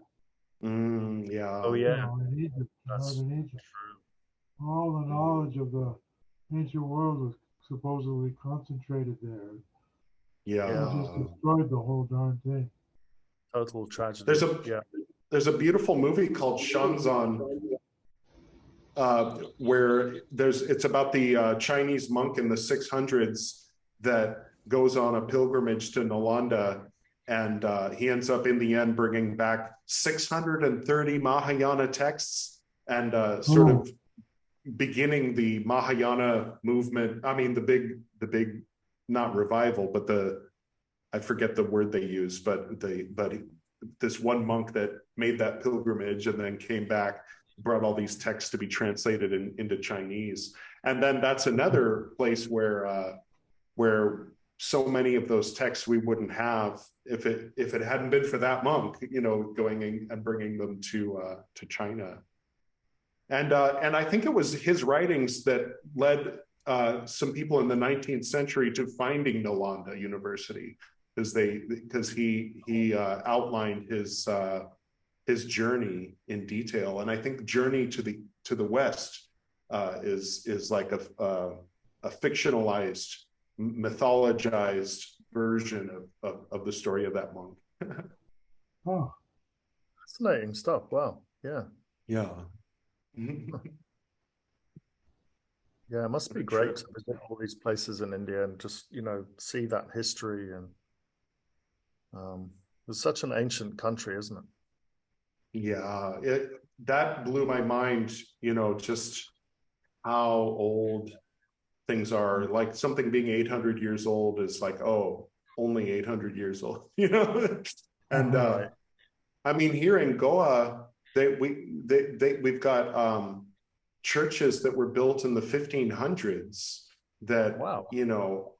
Yeah. Oh yeah. In Egypt, That's northern Egypt. true. All the knowledge of the ancient world was supposedly concentrated there. Yeah. They just destroyed the whole darn thing. Total tragedy. There's a beautiful movie called Shanzan, where it's about the Chinese monk in the 600s that goes on a pilgrimage to Nalanda, and he ends up in the end bringing back 630 Mahayana texts and sort of beginning the Mahayana movement. I mean, the big, not revival, but I forget the word they use, but this one monk that made that pilgrimage and then came back, brought all these texts to be translated into Chinese. And then that's another place where so many of those texts we wouldn't have if it hadn't been for that monk, going in and bringing them to China. And I think it was his writings that led some people in the 19th century to finding Nalanda University, because he outlined his journey in detail. And I think Journey to the West is like a fictionalized, mythologized version of the story of that monk. Oh, fascinating stuff. Wow. Yeah. Yeah. Yeah, it must be great to visit all these places in India and just, see that history. And it's such an ancient country, isn't it? Yeah, that blew my mind, just how old things are. Like something being 800 years old is like, oh, only 800 years old, And I mean, here in Goa, we've got churches that were built in the 1500s that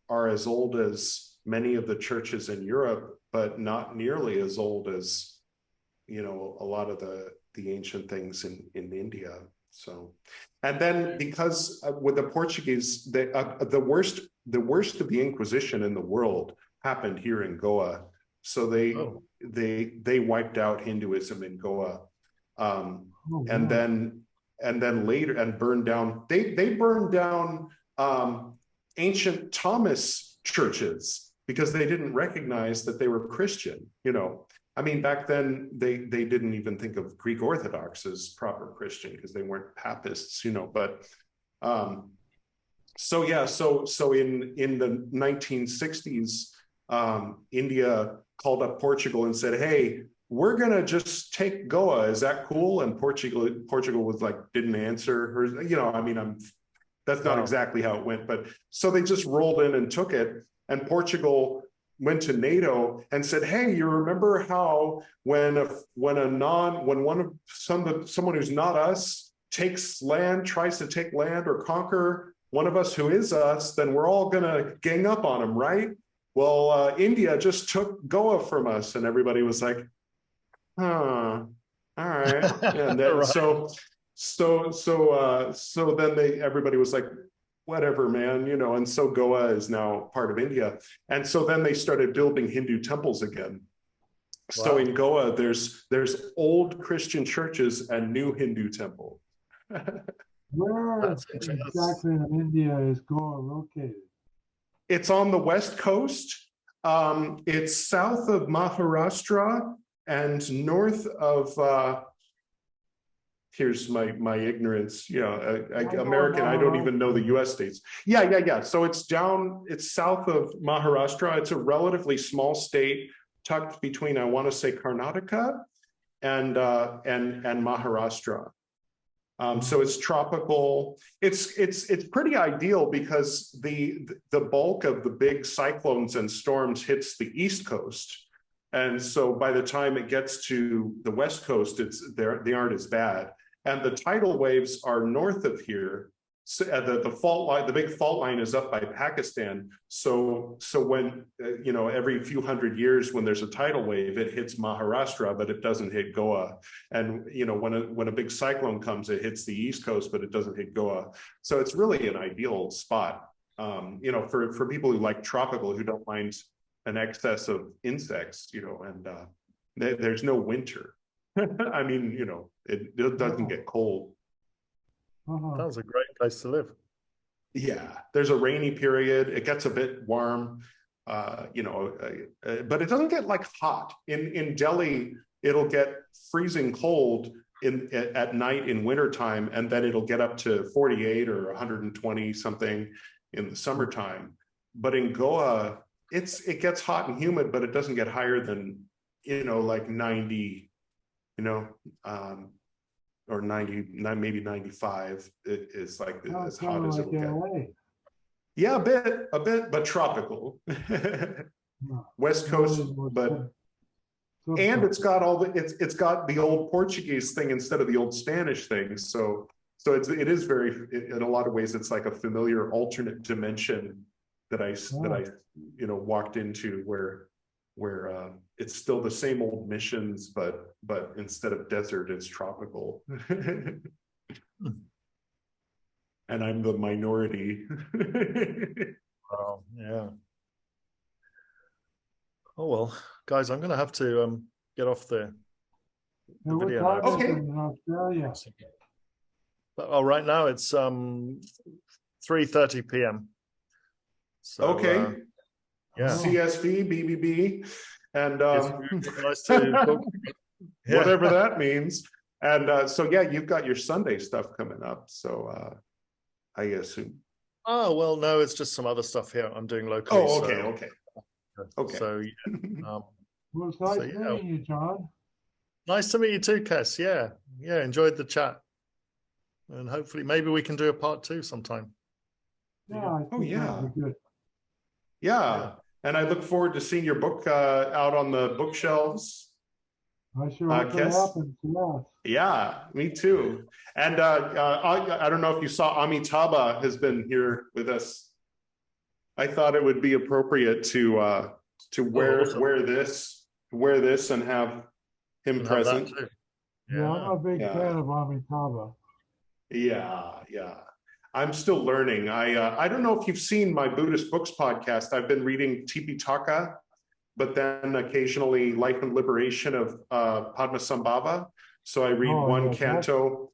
are as old as many of the churches in Europe, but not nearly as old as a lot of the ancient things in India. So, and then because with the Portuguese, the worst of the Inquisition in the world happened here in Goa. So they wiped out Hinduism in Goa, and then later and burned down. They burned down ancient Thomas churches because they didn't recognize that they were Christian. I mean, back then they didn't even think of Greek Orthodox as proper Christian because they weren't Papists, But so in the 1960s, India called up Portugal and said, "Hey, we're gonna just take Goa. Is that cool?" And Portugal was like, didn't answer. Or that's not exactly how it went, but so they just rolled in and took it. And Portugal went to NATO and said, "Hey, you remember how when someone who's not us takes land, tries to take land or conquer one of us who is us, then we're all gonna gang up on him, right? Well, India just took Goa from us," and everybody was like, "Huh, all right." And then Right. so then everybody was like, "Whatever, man," and so Goa is now part of India. And so then they started building Hindu temples again. Wow. So in Goa, there's old Christian churches and new Hindu temples. Where exactly in India is Goa located? It's on the west coast. It's south of Maharashtra and north of here's my ignorance, American, I don't even know the US states. Yeah. So it's south of Maharashtra. It's a relatively small state tucked between, I want to say, Karnataka and Maharashtra. So it's tropical. It's pretty ideal because the bulk of the big cyclones and storms hits the East Coast. And so by the time it gets to the West Coast, they aren't as bad. And the tidal waves are north of here. So the fault line, the big fault line is up by Pakistan. So when every few hundred years when there's a tidal wave, it hits Maharashtra, but it doesn't hit Goa. And when a big cyclone comes, it hits the East Coast, but it doesn't hit Goa. So it's really an ideal spot. For people who like tropical, who don't mind an excess of insects, and there's no winter. I mean, it doesn't get cold. Sounds a great place to live. Yeah, there's a rainy period. It gets a bit warm, but it doesn't get like hot. In Delhi, it'll get freezing cold at night in wintertime, and then it'll get up to 48 or 120 something in the summertime. But in Goa, it gets hot and humid, but it doesn't get higher than like 90, or 90, maybe 95. It is like as hot as it'll get. Yeah, a bit, but tropical. West Coast, but and it's got it's got the old Portuguese thing instead of the old Spanish thing. So it is very, in a lot of ways, it's like a familiar alternate dimension that I walked into where it's still the same old missions, but instead of desert, it's tropical. And I'm the minority. Oh, yeah. Oh, well, guys, I'm going to have to get off the video now. Okay. In Australia? Oh, right now it's 3:30 p.m. So, okay. Yeah. CSV, BBB, and nice to whatever that means. And so, yeah, you've got your Sunday stuff coming up. So I assume. Oh, well, no, it's just some other stuff here I'm doing locally. Oh, okay. So, yeah. Well, it's nice meeting you, John. Nice to meet you too, Kess. Yeah, enjoyed the chat. And hopefully maybe we can do a part 2 sometime. Yeah, I think that'd be good. Yeah. And I look forward to seeing your book out on the bookshelves. I sure hope that happens. Yeah, me too. And I don't know if you saw Amitabha has been here with us. I thought it would be appropriate to wear this and have him present. Yeah, I'm a big fan of Amitabha. Yeah. I'm still learning. I don't know if you've seen my Buddhist Books podcast. I've been reading Tipitaka, but then occasionally Life and Liberation of Padmasambhava. So I read one canto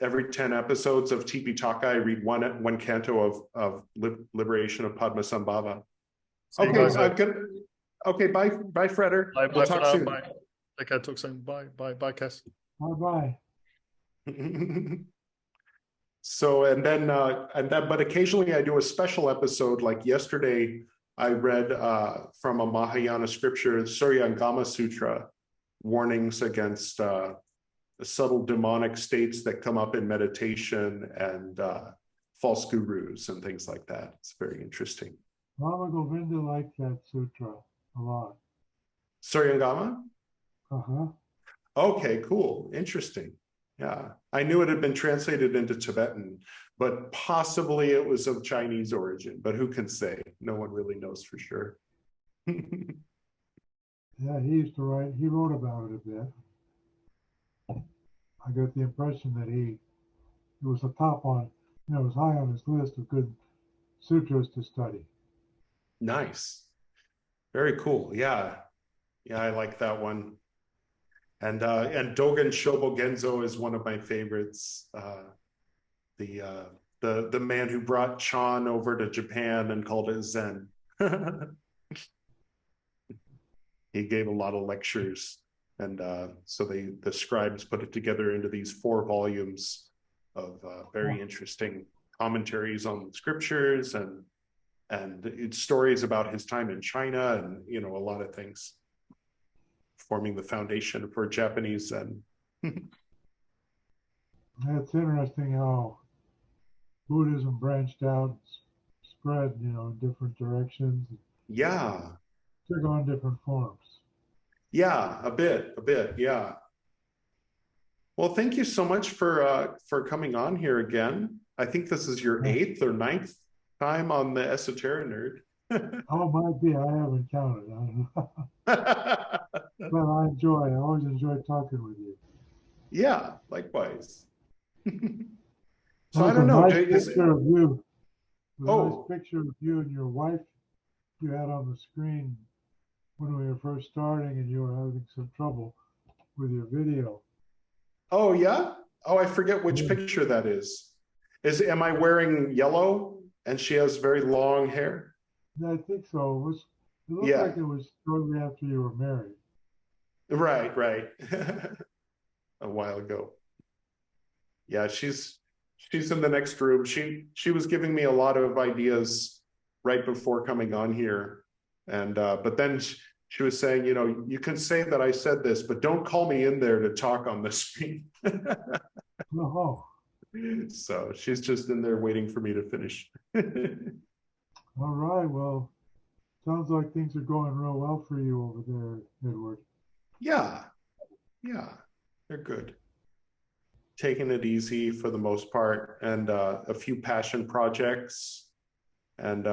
every 10 episodes of Tipitaka. I read one canto of Liberation of Padmasambhava. Okay, bye, Frater. We'll talk soon. Bye. Okay, talk soon. Bye, Kess. Bye. So, but occasionally I do a special episode. Like yesterday, I read from a Mahayana scripture, Suryangama Sutra, warnings against subtle demonic states that come up in meditation and false gurus and things like that. It's very interesting. Mama Govinda liked that sutra a lot. Suryangama? Uh-huh. Okay, cool. Interesting. Yeah, I knew it had been translated into Tibetan, but possibly it was of Chinese origin, but who can say? No one really knows for sure. Yeah, he wrote about it a bit. I got the impression that it was it was high on his list of good sutras to study. Nice. Very cool. Yeah, I like that one. And Dogen Shobogenzo is one of my favorites. The man who brought Chan over to Japan and called it Zen. He gave a lot of lectures, and so the scribes put it together into these 4 volumes of very interesting commentaries on the scriptures and it's stories about his time in China and a lot of things, forming the foundation for Japanese Zen. It's interesting how Buddhism branched out, spread, in different directions. Yeah. Took on different forms. Yeah, a bit, yeah. Well, thank you so much for coming on here again. I think this is your 8th or 9th time on the Esoterinerd. Oh, might be. I haven't counted. I don't know. But I always enjoy talking with you. Yeah, likewise. So I There's a don't know. nice picture of you. There's a nice Oh, picture of you and your wife you had on the screen when we were first starting, and you were having some trouble with your video. oh yeah. Oh, I forget which Yeah, picture that is. Am I wearing yellow and she has very long hair? I think so. It looked Yeah, like it was shortly after you were married. right. A while ago. Yeah, she's in the next room. She was giving me a lot of ideas right before coming on here, and but then she was saying, you know, you can say that I said this, but don't call me in there to talk on the screen. Oh, So she's just in there waiting for me to finish. all right. Well, sounds like things are going real well for you over there, Edward. Yeah, yeah, they're good. Taking it easy for the most part, and a few passion projects, and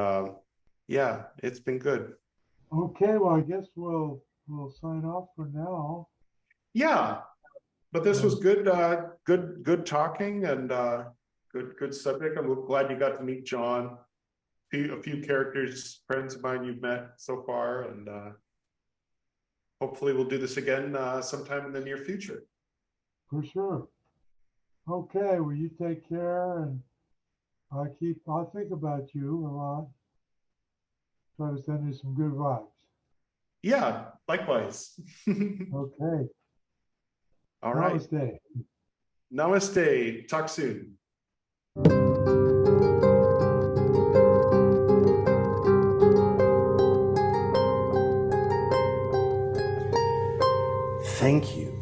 yeah, it's been good. Okay, well, I guess we'll sign off for now. Yeah, but this was And good, good talking, and good subject. I'm glad you got to meet John. A few characters, friends of mine you've met so far, and hopefully we'll do this again sometime in the near future. for sure. Okay, well, you take care, and I'll think about you a lot. Try to send you some good vibes. Yeah, likewise. Okay. All right. Namaste. Namaste. Talk soon. Thank you,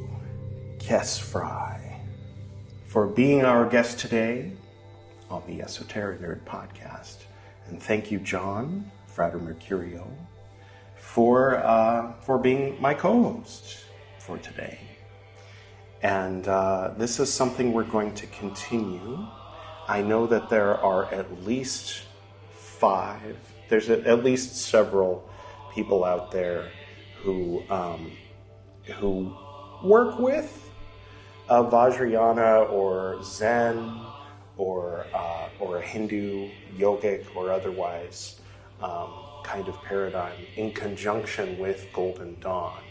Kess Frey, for being our guest today on the Esoteric podcast. And thank you, John, Frater Mercurio, for being my co-host for today. And this is something we're going to continue. I know that there are at least 5, there's at least several people out there who work with Vajrayana or Zen or a Hindu yogic or otherwise kind of paradigm in conjunction with Golden Dawn.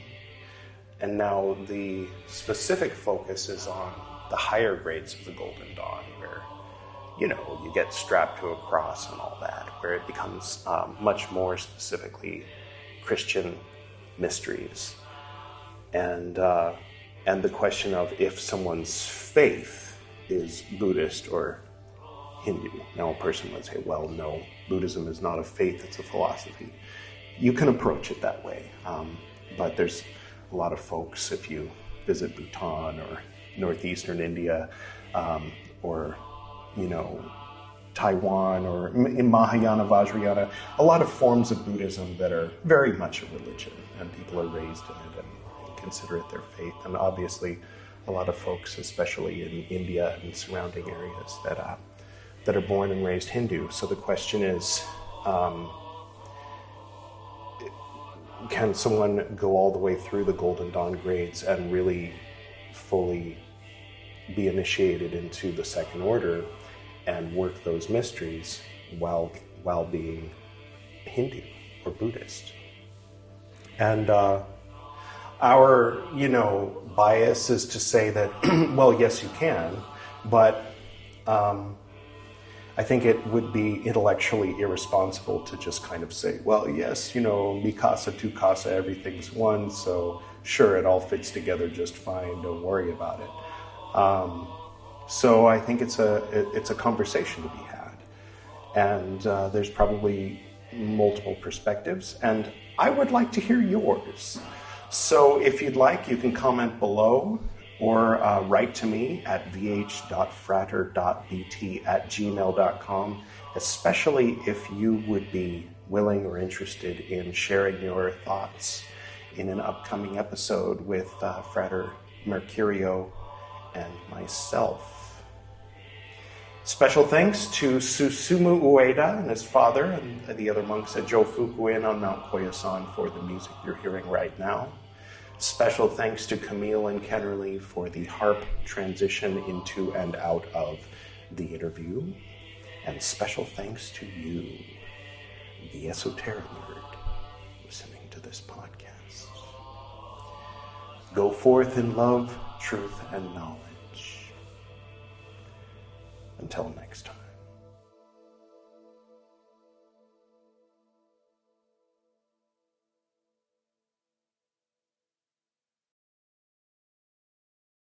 And now the specific focus is on the higher grades of the Golden Dawn, where, you know, you get strapped to a cross and all that, where it becomes much more specifically Christian mysteries. And the question of if someone's faith is Buddhist or Hindu. Now, a person would say, well, no, Buddhism is not a faith, it's a philosophy. You can approach it that way, but there's a lot of folks, if you visit Bhutan or northeastern India, or, you know, Taiwan or in Mahayana, Vajrayana, a lot of forms of Buddhism that are very much a religion, and people are raised in it and consider it their faith. And obviously, a lot of folks, especially in India and surrounding areas, that are born and raised Hindu. So the question is, can someone go all the way through the Golden Dawn grades and really fully be initiated into the second order and work those mysteries while being Hindu or Buddhist? And our, bias is to say that, well, yes, you can, but I think it would be intellectually irresponsible to just kind of say, well, yes, Mikasa, tu casa, everything's one, so sure, it all fits together just fine, don't worry about it. So I think it's a conversation to be had. And there's probably multiple perspectives, and I would like to hear yours. So if you'd like, you can comment below or write to me at vh.frater.bt@gmail.com, especially if you would be willing or interested in sharing your thoughts in an upcoming episode with Frater Mercurio and myself. Special thanks to Susumu Ueda and his father and the other monks at Jofukuin on Mount Koyasan for the music you're hearing right now. Special thanks to Camille and Kennerly for the harp transition into and out of the interview. And special thanks to you, the Esoteric Nerd, listening to this podcast. Go forth in love, truth, and knowledge. Until next time.